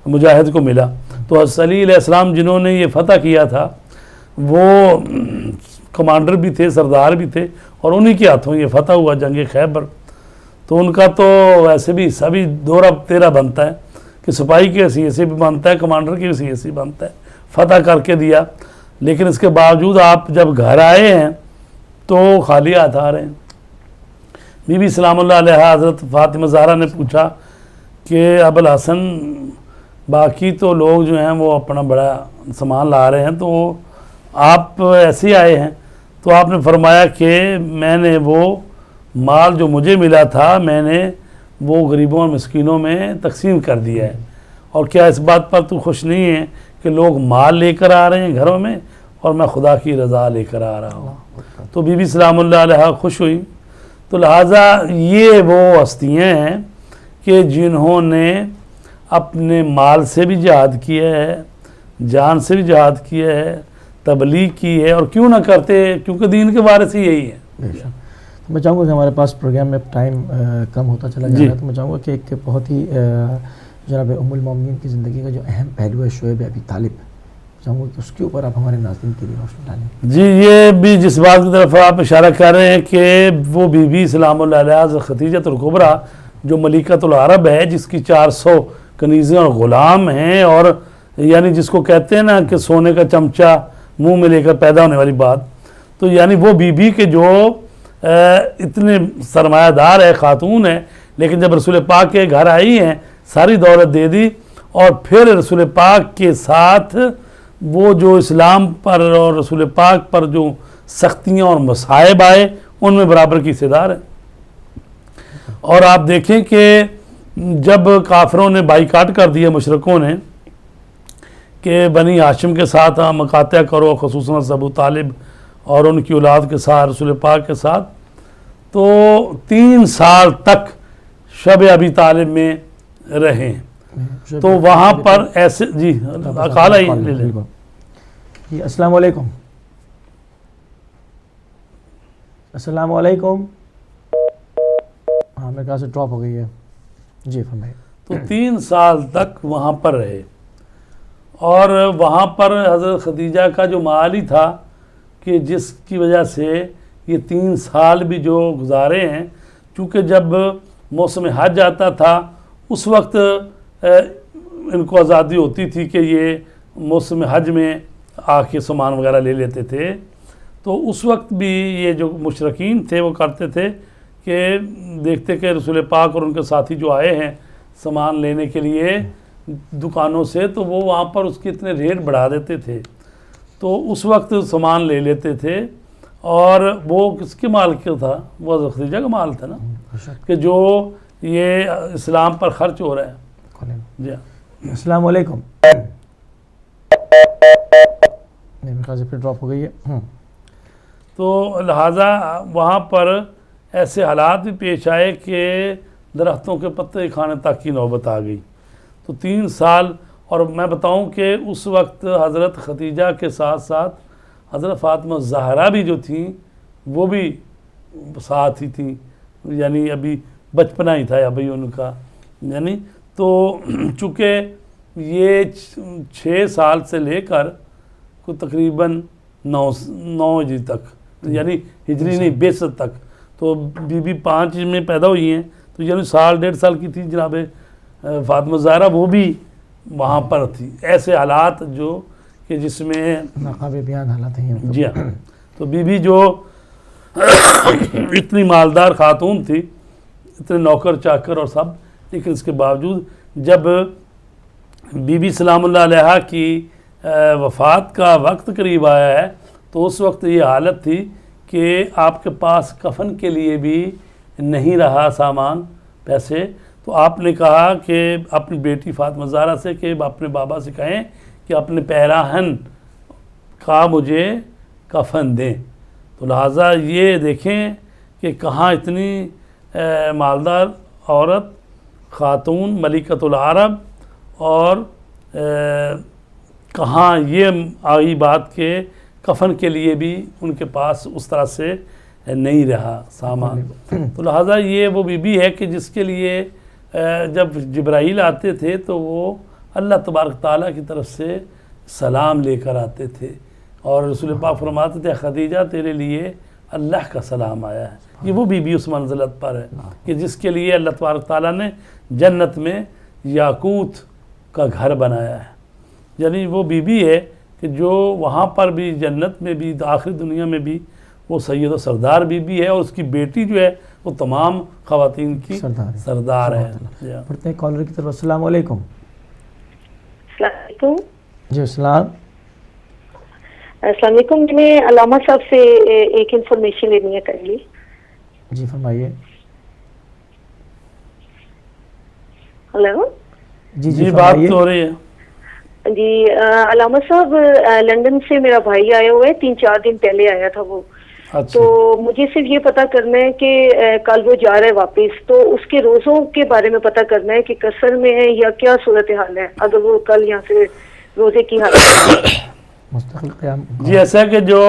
مجاہد کو ملا. تو حضرت علی علیہ السلام جنہوں نے یہ فتح کیا تھا وہ کمانڈر بھی تھے, سردار بھی تھے, اور انہی کے ہاتھوں یہ فتح ہوا جنگ خیبر. تو ان کا تو ویسے بھی حصہ بھی 2-13 بنتا ہے کہ سپاہی کی حیثیت سے بھی بنتا ہے, کمانڈر کی حیثیت سے بھی بنتا ہے, فتح کر کے دیا. لیکن اس کے باوجود آپ جب گھر آئے ہیں تو خالی ہاتھ آ رہے ہیں. بی بی سلام اللہ علیہ حضرت فاطمہ زہرا نے پوچھا کہ ابو الحسن باقی تو لوگ جو ہیں وہ اپنا بڑا سامان لا رہے ہیں, تو آپ ایسے آئے ہیں. تو آپ نے فرمایا کہ میں نے وہ مال جو مجھے ملا تھا میں نے وہ غریبوں اور مسکینوں میں تقسیم کر دیا ہے. اور کیا اس بات پر تو خوش نہیں ہے کہ لوگ مال لے کر آ رہے ہیں گھروں میں اور میں خدا کی رضا لے کر آ رہا ہوں. تو بی بی سلام اللہ علیہ خوش ہوئی. تو لہٰذا یہ وہ ہستیاں ہیں کہ جنہوں نے اپنے مال سے بھی جہاد کیا ہے, جان سے بھی جہاد کیا ہے, تبلیغ کی ہے, اور کیوں نہ کرتے, کیونکہ دین کے وارث ہی یہی ہے. میں چاہوں گا کہ ہمارے پاس پروگرام میں ٹائم کم ہوتا چلا جا رہا ہے, تو میں چاہوں گا کہ ایک بہت ہی جناب ام المومنین کی زندگی کا جو اہم پہلو ہے شعیب ابی طالب, چاہوں گا کہ اس کے اوپر آپ ہمارے ناظرین کے لیے روشنی ڈالیں. جی, یہ بھی جس بات کی طرف آپ اشارہ کر رہے ہیں کہ وہ بی بی سلام اللہ علیہ خدیجہ الکبریٰ جو ملکۃ العرب ہے, جس کی 400 کنیزیں اور غلام ہیں, اور یعنی جس کو کہتے ہیں نا کہ سونے کا چمچہ منہ میں لے کر پیدا ہونے والی بات, تو یعنی وہ بی بی کے جو اتنے سرمایہ دار ہے, خاتون ہے, لیکن جب رسول پاک کے گھر آئی ہیں ساری دولت دے دی, اور پھر رسول پاک کے ساتھ وہ جو اسلام پر اور رسول پاک پر جو سختیاں اور مصائب آئے ان میں برابر کی حصے دار ہے. اور آپ دیکھیں کہ جب کافروں نے بائیکاٹ کر دیا مشرکوں نے کہ بنی ہاشم کے ساتھ مقاطع کرو, خصوصاً ابو طالب اور ان کی اولاد کے ساتھ, رسول پاک کے ساتھ, تو 3 سال تک شب ابی طالب میں رہے. تو وہاں پر ایسے جی جی السلام علیکم. السلام علیکم. ہاں میرے خیال سے ڈراپ ہو گئی ہے. جی فرمائیے. تو 3 سال تک وہاں پر رہے, اور وہاں پر حضرت خدیجہ کا جو مال ہی تھا کہ جس کی وجہ سے یہ 3 سال بھی جو گزارے ہیں, چونکہ جب موسم حج آتا تھا اس وقت ان کو آزادی ہوتی تھی کہ یہ موسم حج میں آ کے سامان وغیرہ لے لیتے تھے. تو اس وقت بھی یہ جو مشرکین تھے وہ کرتے تھے کہ دیکھتے کہ رسول پاک اور ان کے ساتھی جو آئے ہیں سامان لینے کے لیے دکانوں سے, تو وہ وہاں پر اس کے اتنے ریٹ بڑھا دیتے تھے, تو اس وقت سامان لے لیتے تھے. اور وہ کس کے مال کا تھا؟ وہ حضرت خدیجہ کا مال تھا نا, کہ جو یہ اسلام پر خرچ ہو رہا ہے. جی السلام علیکم. میرے خیال سے پھر ڈراپ ہو گئی ہے. تو لہٰذا وہاں پر ایسے حالات بھی پیش آئے کہ درختوں کے پتے کھانے تک کی نوبت آ گئی. تو 3 سال, اور میں بتاؤں کہ اس وقت حضرت خدیجہ کے ساتھ ساتھ حضرت فاطمہ زہرا بھی جو تھیں وہ بھی ساتھ ہی تھیں, یعنی ابھی بچپنا ہی تھا ابھی ان کا, یعنی تو چونکہ یہ 6 سال سے لے کر کو تقریباً 9 ہجری تک، یعنی ہجری نہیں بعثت تک، تو بی بی 5 میں پیدا ہوئی ہیں، تو یعنی 1.5 سال کی تھی جناب فاطمہ زہرا، وہ بھی وہاں پر تھی. ایسے حالات جو کہ جس میں ناقابل بیان حالات ہیں. جی ہاں، تو بی بی جو اتنی مالدار خاتون تھی، اتنے نوکر چاکر اور سب، لیکن اس کے باوجود جب بی بی سلام اللہ علیہ کی وفات کا وقت قریب آیا ہے تو اس وقت یہ حالت تھی کہ آپ کے پاس کفن کے لیے بھی نہیں رہا سامان، پیسے. تو آپ نے کہا کہ اپنی بیٹی فاطمہ زہرا سے کہ اپنے بابا سے کہیں کہ اپنے پیراہن کا مجھے کفن دیں. تو لہٰذا یہ دیکھیں کہ کہاں اتنی مالدار عورت، خاتون، ملکۃ العرب، اور کہاں یہ آئی بات کہ کفن کے لیے بھی ان کے پاس اس طرح سے نہیں رہا سامان. تو لہٰذا یہ وہ بی بی ہے کہ جس کے لیے جب جبرائیل آتے تھے تو وہ اللہ تبارک تعالیٰ کی طرف سے سلام لے کر آتے تھے، اور رسول پاک فرماتے تھے خدیجہ تیرے لیے اللہ کا سلام آیا ہے. یہ وہ بی بی اس منزلت پر ہے کہ جس کے لیے اللہ تبارک تعالیٰ نے جنت میں یاقوت کا گھر بنایا ہے. یعنی وہ بی بی ہے کہ جو وہاں پر بھی جنت میں بھی آخری دنیا میں بھی وہ سید و سردار بی بی ہے، اور اس کی بیٹی جو ہے وہ تمام خواتین کی سردار ہے. پڑھتے ہیں کالر کی طرف. السلام علیکم. السلام علیکم. جی السلام. السلام علیکم. میں علامہ صاحب سے ایک انفارمیشن لینی ہے کائنڈلی. جی فرمائیے. ہلو. جی بات تو ہو رہی ہے. جی علامہ صاحب، لندن سے میرا بھائی آیا ہوا ہے، 3-4 دن پہلے آیا تھا وہ. تو مجھے صرف یہ پتہ کرنا ہے کہ کل وہ جا رہا ہے واپس، تو اس کے روزوں کے بارے میں پتہ کرنا ہے کہ قصر میں ہے یا کیا صورتحال ہے اگر وہ کل یہاں سے روزے کی حالت. مستقل قیام. جی ایسا کہ جو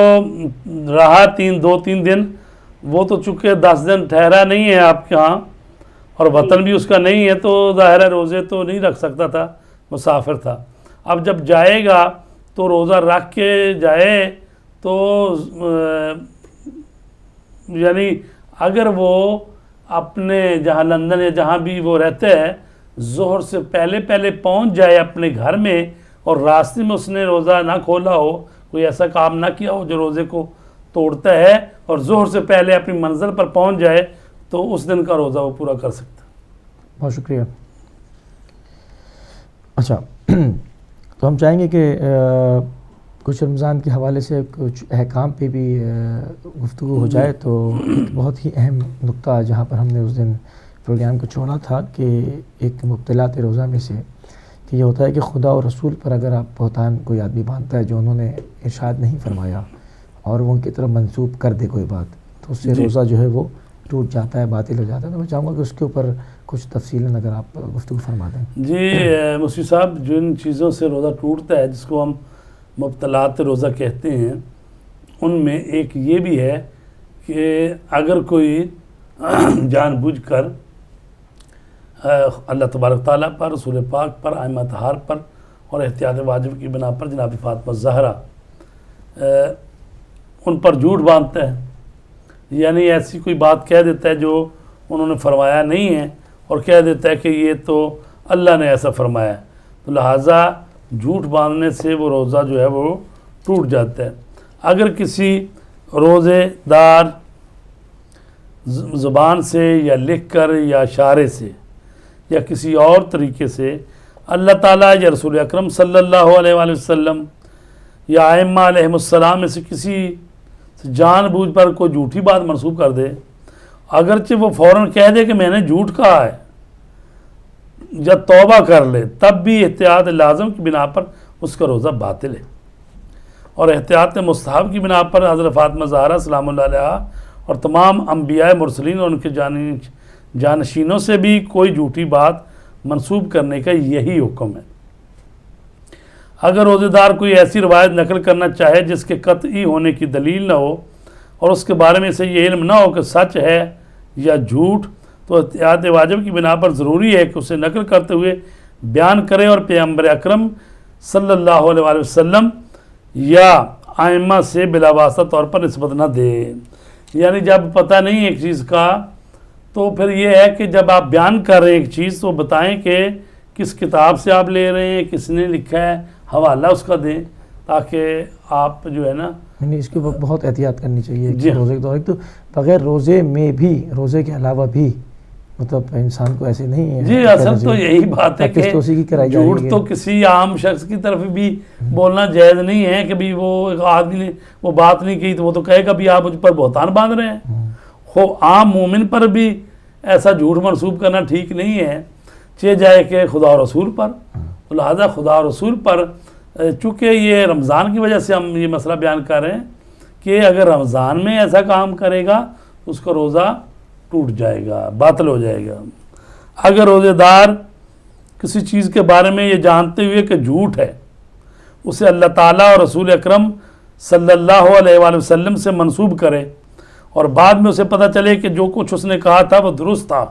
رہا 2-3 دن، وہ تو چونکہ 10 دن ٹھہرا نہیں ہے آپ کے ہاں، اور وطن بھی اس کا نہیں ہے، تو ظاہر ہے روزے تو نہیں رکھ سکتا تھا، مسافر تھا. اب جب جائے گا تو روزہ رکھ کے جائے تو یعنی اگر وہ اپنے جہاں لندن یا جہاں بھی وہ رہتے ہیں ظہر سے پہلے پہنچ جائے اپنے گھر میں، اور راستے میں اس نے روزہ نہ کھولا ہو، کوئی ایسا کام نہ کیا ہو جو روزے کو توڑتا ہے، اور ظہر سے پہلے اپنی منزل پر پہنچ جائے تو اس دن کا روزہ وہ پورا کر سکتا. بہت شکریہ. اچھا تو ہم چاہیں گے کہ کچھ رمضان کے حوالے سے کچھ احکام پہ بھی گفتگو ہو جائے. تو ایک بہت ہی اہم نقطہ جہاں پر ہم نے اس دن پروگرام کو چھوڑا تھا کہ ایک مبتلات روزہ میں سے کہ یہ ہوتا ہے کہ خدا اور رسول پر اگر آپ بہتان کوئی آدمی باندھتا ہے جو انہوں نے ارشاد نہیں فرمایا اور وہ ان کی طرف منسوب کر دے کوئی بات، تو اس سے روزہ جو ہے وہ ٹوٹ جاتا ہے، باطل ہو جاتا ہے. تو میں چاہوں گا کہ اس کے اوپر کچھ تفصیلاً اگر آپ گفتگو فرما دیں. جی مفتی صاحب، جن چیزوں سے روزہ ٹوٹتا ہے جس کو ہم مبتلات روزہ کہتے ہیں، ان میں ایک یہ بھی ہے کہ اگر کوئی جان بوجھ کر اللہ تبارک تعالیٰ پر، رسول پاک پر، ائمہ طہار پر اور احتیاط واجب کی بنا پر جناب فاطمہ زہرا ان پر جھوٹ باندھتا ہے، یعنی ایسی کوئی بات کہہ دیتا ہے جو انہوں نے فرمایا نہیں ہے، اور کہہ دیتا ہے کہ یہ تو اللہ نے ایسا فرمایا ہے، تو لہٰذا جھوٹ باندھنے سے وہ روزہ جو ہے وہ ٹوٹ جاتا ہے. اگر کسی روزے دار زبان سے یا لکھ کر یا اشارے سے یا کسی اور طریقے سے اللہ تعالیٰ یا رسول اکرم صلی اللہ علیہ وآلہ وسلم یا ائمہ علیہم السلام میں سے کسی جان بوجھ پر کوئی جھوٹی بات منسوب کر دے، اگرچہ وہ فوراً کہہ دے کہ میں نے جھوٹ کہا ہے یا توبہ کر لے، تب بھی احتیاط لازم کی بنا پر اس کا روزہ باطل ہے. اور احتیاط مستحب کی بنا پر حضرت فاطمہ زہرا سلام اللہ علیہ اور تمام انبیاء مرسلین اور ان کے جانشینوں سے بھی کوئی جھوٹی بات منسوب کرنے کا یہی حکم ہے. اگر روزے دار کوئی ایسی روایت نقل کرنا چاہے جس کے قطعی ہونے کی دلیل نہ ہو اور اس کے بارے میں سے یہ علم نہ ہو کہ سچ ہے یا جھوٹ، تو احتیاط واجب کی بنا پر ضروری ہے کہ اسے نقل کرتے ہوئے بیان کرے اور پیغمبر اکرم صلی اللہ علیہ وآلہ وسلم یا ائمہ سے بلا واسطہ طور پر نسبت نہ دے. یعنی جب پتہ نہیں ایک چیز کا تو پھر یہ ہے کہ جب آپ بیان کر رہے ہیں ایک چیز تو بتائیں کہ کس کتاب سے آپ لے رہے ہیں, کس نے لکھا ہے, حوالہ اس کا دیں تاکہ آپ جو ہے نا یعنی اس کے اوپر بہت احتیاط کرنی چاہیے. جی روزے کے دوران تو بغیر روزے میں بھی, روزے کے علاوہ بھی مطلب انسان کو ایسے نہیں ہے. جی اصل تو یہی بات ہے کہ جھوٹ تو کہ کسی عام شخص کی طرف بھی بولنا جائز نہیں ہے کہ بھی وہ ایک آدمی نے وہ بات نہیں کی تو وہ تو کہے گا بھی آپ مجھ پر بہتان باندھ رہے ہیں. عام مومن پر بھی ایسا جھوٹ منسوب کرنا ٹھیک نہیں ہے, چاہے جائے کہ خدا و رسول پر. لہذا خدا و رسول پر چونکہ یہ رمضان کی وجہ سے ہم یہ مسئلہ بیان کر رہے ہیں کہ اگر رمضان میں ایسا کام کرے گا تو اس کا روزہ ٹوٹ جائے گا, باطل ہو جائے گا. اگر روزے دار کسی چیز کے بارے میں یہ جانتے ہوئے کہ جھوٹ ہے اسے اللہ تعالیٰ اور رسول اکرم صلی اللہ علیہ وآلہ وسلم سے منسوب کرے اور بعد میں اسے پتہ چلے کہ جو کچھ اس نے کہا تھا وہ درست تھا,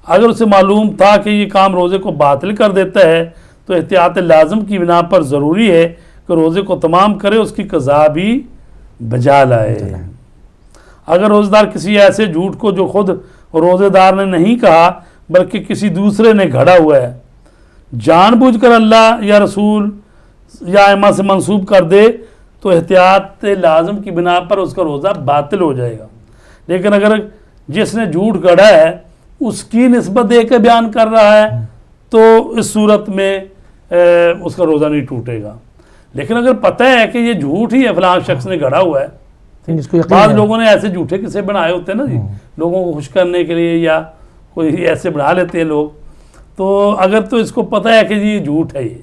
اگر اسے معلوم تھا کہ یہ کام روزے کو باطل کر دیتا ہے تو احتیاط لازم کی بنا پر ضروری ہے کہ روزے کو تمام کرے, اس کی قضا بھی بجا لائے. اگر روزہ دار کسی ایسے جھوٹ کو جو خود روزے دار نے نہیں کہا بلکہ کسی دوسرے نے گھڑا ہوا ہے جان بوجھ کر اللہ یا رسول یا ائمہ سے منسوب کر دے تو احتیاط لازم کی بنا پر اس کا روزہ باطل ہو جائے گا. لیکن اگر جس نے جھوٹ گڑھا ہے اس کی نسبت دے کے بیان کر رہا ہے تو اس صورت میں اس کا روزہ نہیں ٹوٹے گا. لیکن اگر پتہ ہے کہ یہ جھوٹ ہی ہے فلاں شخص نے گڑھا ہوا ہے, بعض لوگوں نے ایسے جھوٹے قصے بنائے ہوتے ہیں نا جی, لوگوں کو خوش کرنے کے لیے یا کوئی ایسے بنا لیتے ہیں لوگ, تو اگر تو اس کو پتہ ہے کہ جی یہ جھوٹ ہے یہ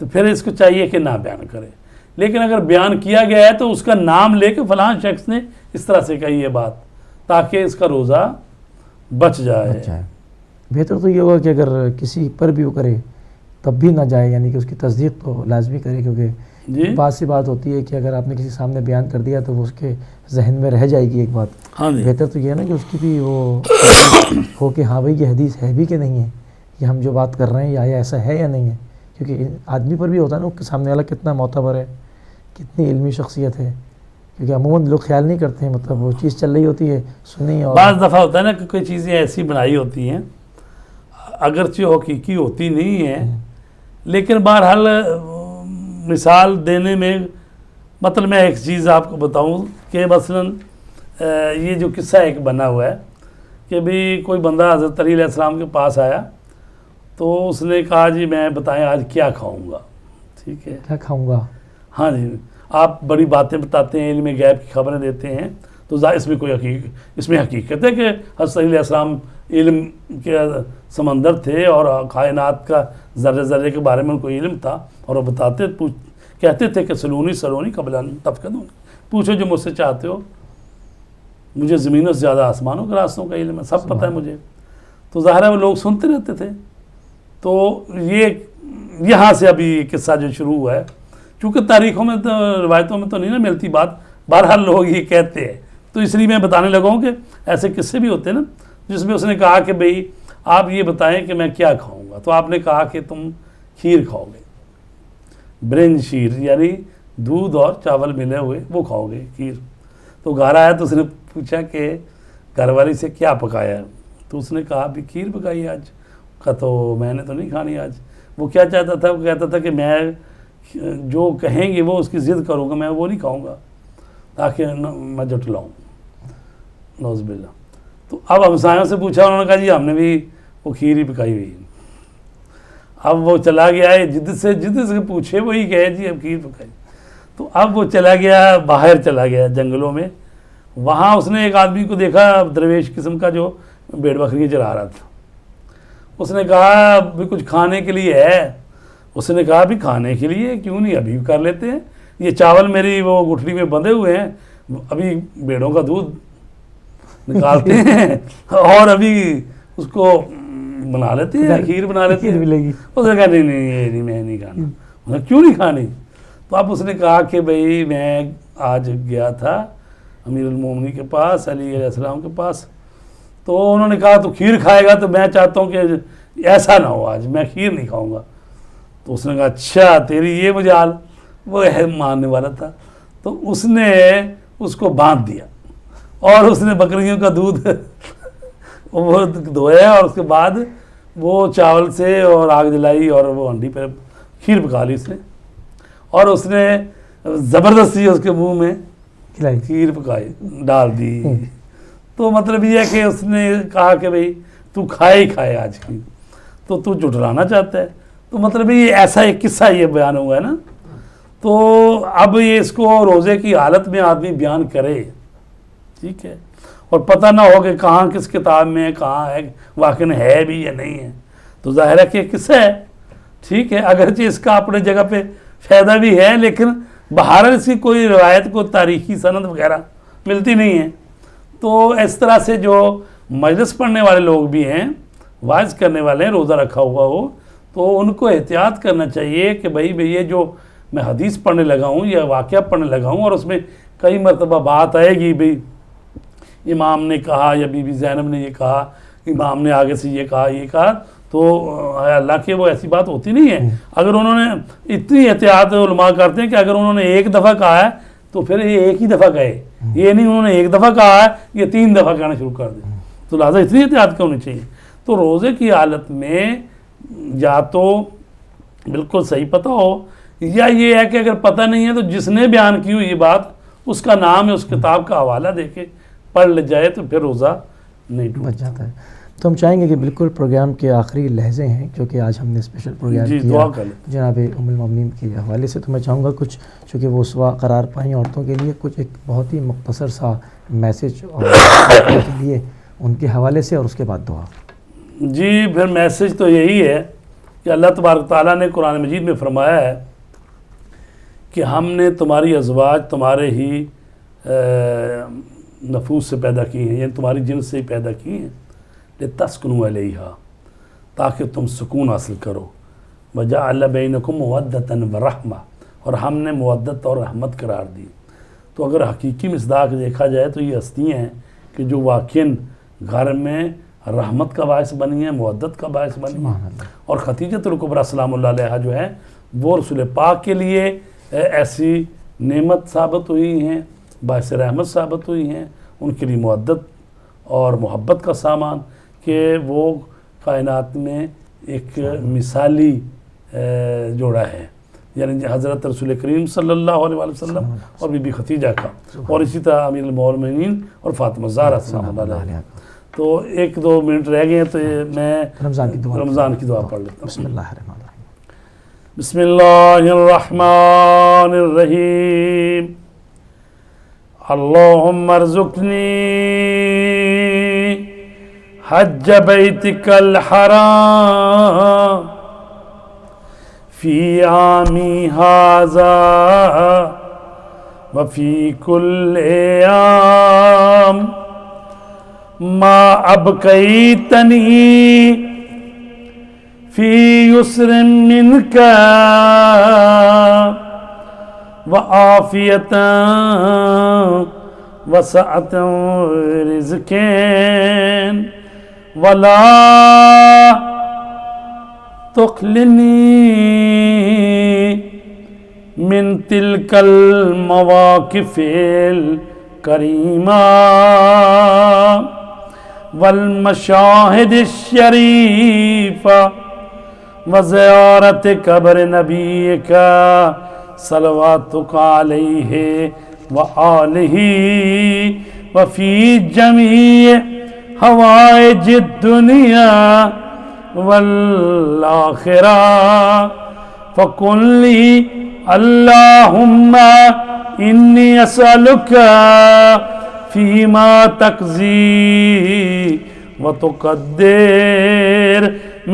تو پھر اس کو چاہیے کہ نہ بیان کرے. لیکن اگر بیان کیا گیا ہے تو اس کا نام لے کے فلاں شخص نے اس طرح سے کہی یہ بات تاکہ اس کا روزہ بچ جائے. بہتر تو یہ ہوگا کہ اگر کسی پر بھی وہ کرے تب بھی نہ جائے, یعنی کہ اس کی تصدیق تو لازمی کرے, کیونکہ بات سی بات ہوتی ہے کہ اگر آپ نے کسی سامنے بیان کر دیا تو وہ اس کے ذہن میں رہ جائے گی ایک بات. بہتر تو یہ ہے نا کہ اس کی بھی وہ ہو کہ ہاں بھائی یہ حدیث ہے بھی کہ نہیں ہے, کہ ہم جو بات کر رہے ہیں یا ایسا ہے یا نہیں ہے, کیونکہ آدمی پر بھی ہوتا ہے نا کہ سامنے والا کتنا معتبر ہے, کتنی علمی شخصیت ہے, کیونکہ عموماً لوگ خیال نہیں کرتے ہیں, مطلب وہ چیز چل رہی ہوتی ہے سنی, اور بعض دفعہ ہوتا ہے نا کہ کوئی چیزیں ایسی بنائی ہوتی ہیں اگرچہ حقیقی ہوتی نہیں ہیں, لیکن بہرحال مثال دینے میں مطلب میں ایک چیز آپ کو بتاؤں کہ مثلاً یہ جو قصہ ایک بنا ہوا ہے کہ بھی کوئی بندہ حضرت علی علیہ السلام کے پاس آیا تو اس نے کہا جی میں بتائیں آج کیا کھاؤں گا. ٹھیک ہے, کیا کھاؤں گا, ہاں جی آپ بڑی باتیں بتاتے ہیں, علم غیب کی خبریں دیتے ہیں, تو اس میں کوئی اس میں حقیقت ہے کہ حضرت علی علیہ السلام علم کے سمندر تھے اور کائنات کا ذرے ذرے کے بارے میں ان کو علم تھا, اور وہ بتاتے کہتے تھے کہ سلونی قبل ان تفقدون, پوچھو جو مجھ سے چاہتے ہو, مجھے زمینوں سے زیادہ آسمانوں کے راستوں کا علم ہے, سب پتہ ہے مجھے. تو ظاہر ہے وہ لوگ سنتے رہتے تھے. تو یہ یہاں سے ابھی قصہ جو شروع ہوا ہے, چونکہ تاریخوں میں تو روایتوں میں تو نہیں نا ملتی بات, بہرحال لوگ یہ کہتے ہیں, تو اس لیے میں بتانے لگا ہوں کہ ایسے قصے بھی ہوتے ہیں نا جس میں اس نے کہا کہ بھئی آپ یہ بتائیں کہ میں کیا کھاؤں گا, تو آپ نے کہا کہ تم کھیر کھاؤ گے, برنج شیر یعنی دودھ اور چاول ملے ہوئے وہ کھاؤ گے کھیر. تو گھر آیا تو اس نے پوچھا کہ گھر والی سے کیا پکایا ہے, تو اس نے کہا بھی کھیر پکائی آج. کہا تو میں نے تو نہیں کھانی آج. وہ کیا چاہتا تھا, وہ کہتا تھا کہ میں جو کہیں گے وہ اس کی ضد کروں گا, میں وہ نہیں کھاؤں گا تاکہ میں جٹلاؤں, نعوذ باللہ. تو اب ہمسایوں سے پوچھا, انہوں نے کہا جی ہم نے بھی وہ کھیر ہی پکائی ہوئی. اب وہ چلا گیا ہے جد سے پوچھے وہی کہے جی اب کھیر پکائی. تو اب وہ چلا گیا باہر, چلا گیا جنگلوں میں, وہاں اس نے ایک آدمی کو دیکھا درویش قسم کا جو بھیڑ بکریاں چلا رہا تھا. اس نے کہا بھی کچھ کھانے کے لیے ہے. اس نے کہا بھی کھانے کے لیے کیوں نہیں, ابھی کر لیتے ہیں, یہ چاول میری وہ گٹھڑی میں بندھے ہوئے ہیں, ابھی بیڑوں کا دودھ نکالتے ہیں اور ابھی اس کو بنا لیتے ہیں, کھیر بنا لیتے ہیں. اس نے کہا نہیں یہ نہیں, میں نہیں کھانا. کیوں نہیں کھانی؟ تو اب اس نے کہا کہ بھئی میں آج گیا تھا امیر المومنین کے پاس, علی علیہ السلام کے پاس, تو انہوں نے کہا تو کھیر کھائے گا, تو میں چاہتا ہوں کہ ایسا نہ ہو آج میں کھیر نہیں کھاؤں گا. تو اس نے کہا اچھا تیری یہ مجال. وہ ماننے والا تھا تو اس نے اس کو باندھ دیا اور اس نے بکریوں کا دودھ وہ دھویا اور اس کے بعد وہ چاول سے اور آگ جلائی اور وہ ہنڈی پہ کھیر پکا لی اس نے اور اس نے زبردستی اس کے منہ میں کھیر پکائی ڈال دی. تو مطلب یہ ہے کہ اس نے کہا کہ بھئی تو کھائے ہی کھائے آج کی تو جھٹلانا چاہتا ہے. تو مطلب یہ ایسا ایک قصہ یہ بیان ہوا ہے نا. تو اب یہ اس کو روزے کی حالت میں آدمی بیان کرے, ٹھیک ہے, اور پتہ نہ ہو کہ کہاں کس کتاب میں کہاں ہے واقعی ہے بھی یا نہیں ہے. تو ظاہر ہے کہ یہ قصہ ہے, ٹھیک ہے, اگرچہ اس کا اپنے جگہ پہ فائدہ بھی ہے لیکن بہرحال اس کی کوئی روایت کو تاریخی سند وغیرہ ملتی نہیں ہے. تو اس طرح سے جو مجلس پڑھنے والے لوگ بھی ہیں, واعظ کرنے والے ہیں, روزہ رکھا ہوا ہو تو ان کو احتیاط کرنا چاہیے کہ بھئی یہ جو میں حدیث پڑھنے لگا ہوں یا واقعہ پڑھنے لگا ہوں اور اس میں کئی مرتبہ بات آئے گی بھئی امام نے کہا یا بی بی زینب نے یہ کہا, امام نے آگے سے یہ کہا تو اللہ کے وہ ایسی بات ہوتی نہیں ہے. اگر انہوں نے اتنی احتیاط علماء کرتے ہیں کہ اگر انہوں نے ایک دفعہ کہا ہے تو پھر یہ ایک ہی دفعہ کہے, یہ نہیں انہوں نے ایک دفعہ کہا ہے یہ 3 دفعہ کہنا شروع کر دیں. تو لہٰذا اتنی احتیاط ہونی چاہیے. تو روزے کی حالت میں یا تو بالکل صحیح پتہ ہو یا یہ ہے کہ اگر پتہ نہیں ہے تو جس نے بیان کی ہوئی یہ بات اس کا نام ہے, اس کتاب کا حوالہ دے کے پڑھ لے جائے تو پھر روزہ نہیں ٹوٹ جاتا ہے. تو ہم چاہیں گے کہ بالکل پروگرام کے آخری لحظے ہیں کیونکہ آج ہم نے اسپیشل پروگرام کیا جناب ام المومنین کے حوالے سے, تو میں چاہوں گا کچھ چونکہ وہ اسوا قرار پائیں عورتوں کے لیے کچھ ایک بہت ہی مختصر سا میسج اور کے لیے ان کے حوالے سے اور اس کے بعد دعا. جی پھر میسج تو یہی ہے کہ اللہ تبارک تعالیٰ نے قرآن مجید میں فرمایا ہے کہ ہم نے تمہاری ازواج تمہارے ہی نفوس سے پیدا کی ہیں, یعنی تمہاری جنس سے ہی پیدا کی ہیں, لتسکنوا علیہا تاکہ تم سکون حاصل کرو, وجعل بینکم مودۃ ورحمہ اور ہم نے مودت اور رحمت قرار دی. تو اگر حقیقی مصداق دیکھا جائے تو یہ ہستیاں ہیں کہ جو واقعاً گھر میں رحمت کا باعث بنی ہیں, مودت کا باعث بنی ہیں. اور خدیجۃ الکبریٰ سلام اللہ علیہا جو ہے وہ رسول پاک کے لیے ایسی نعمت ثابت ہوئی ہیں, باعث رحمت ثابت ہوئی ہیں, ان کے لیے مودت اور محبت کا سامان کہ وہ کائنات میں ایک مثالی جوڑا ہے, یعنی حضرت رسول کریم صلی اللہ علیہ وسلم اور بی بی خدیجہ کا, اور اسی طرح امیر المومنین اور فاطمہ الزہرا سلام اللہ علیہ. تو 1-2 منٹ رہ گئے ہیں تو میں رمضان کی دعا پڑھ لیتا ہوں. بسم اللہ الرحمن الرحیم. بسم اللہ الرحمن الرحیم. اللہم ارزقنی حج بیتک الحرام فی عامی ھذا وفی کل عام ما ابقیتنی فی یسر منک وعافیت وسعت رزق ولا تخلنی من تلک المواقف الکریمہ والمشاہد الشریفہ وزیارت قبر نبیک صلواتک علیہ وآلہ وفی جمیع حوائج الدنیا والآخرہ فکن لی اللہم انی اسألک فیما تقضی وتقدر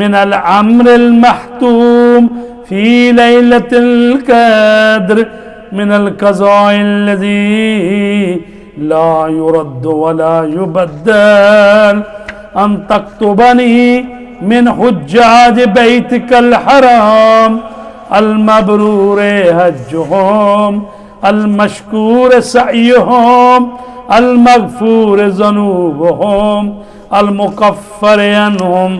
من الامر المحتوم فی لیلۃ القدر من القضاء الذی لا يرد ولا يبدل ان تكتبني من حجاج بيتك الحرام المبرور حجهم المشكور سعيهم المغفور ذنوبهم المكفر عنهم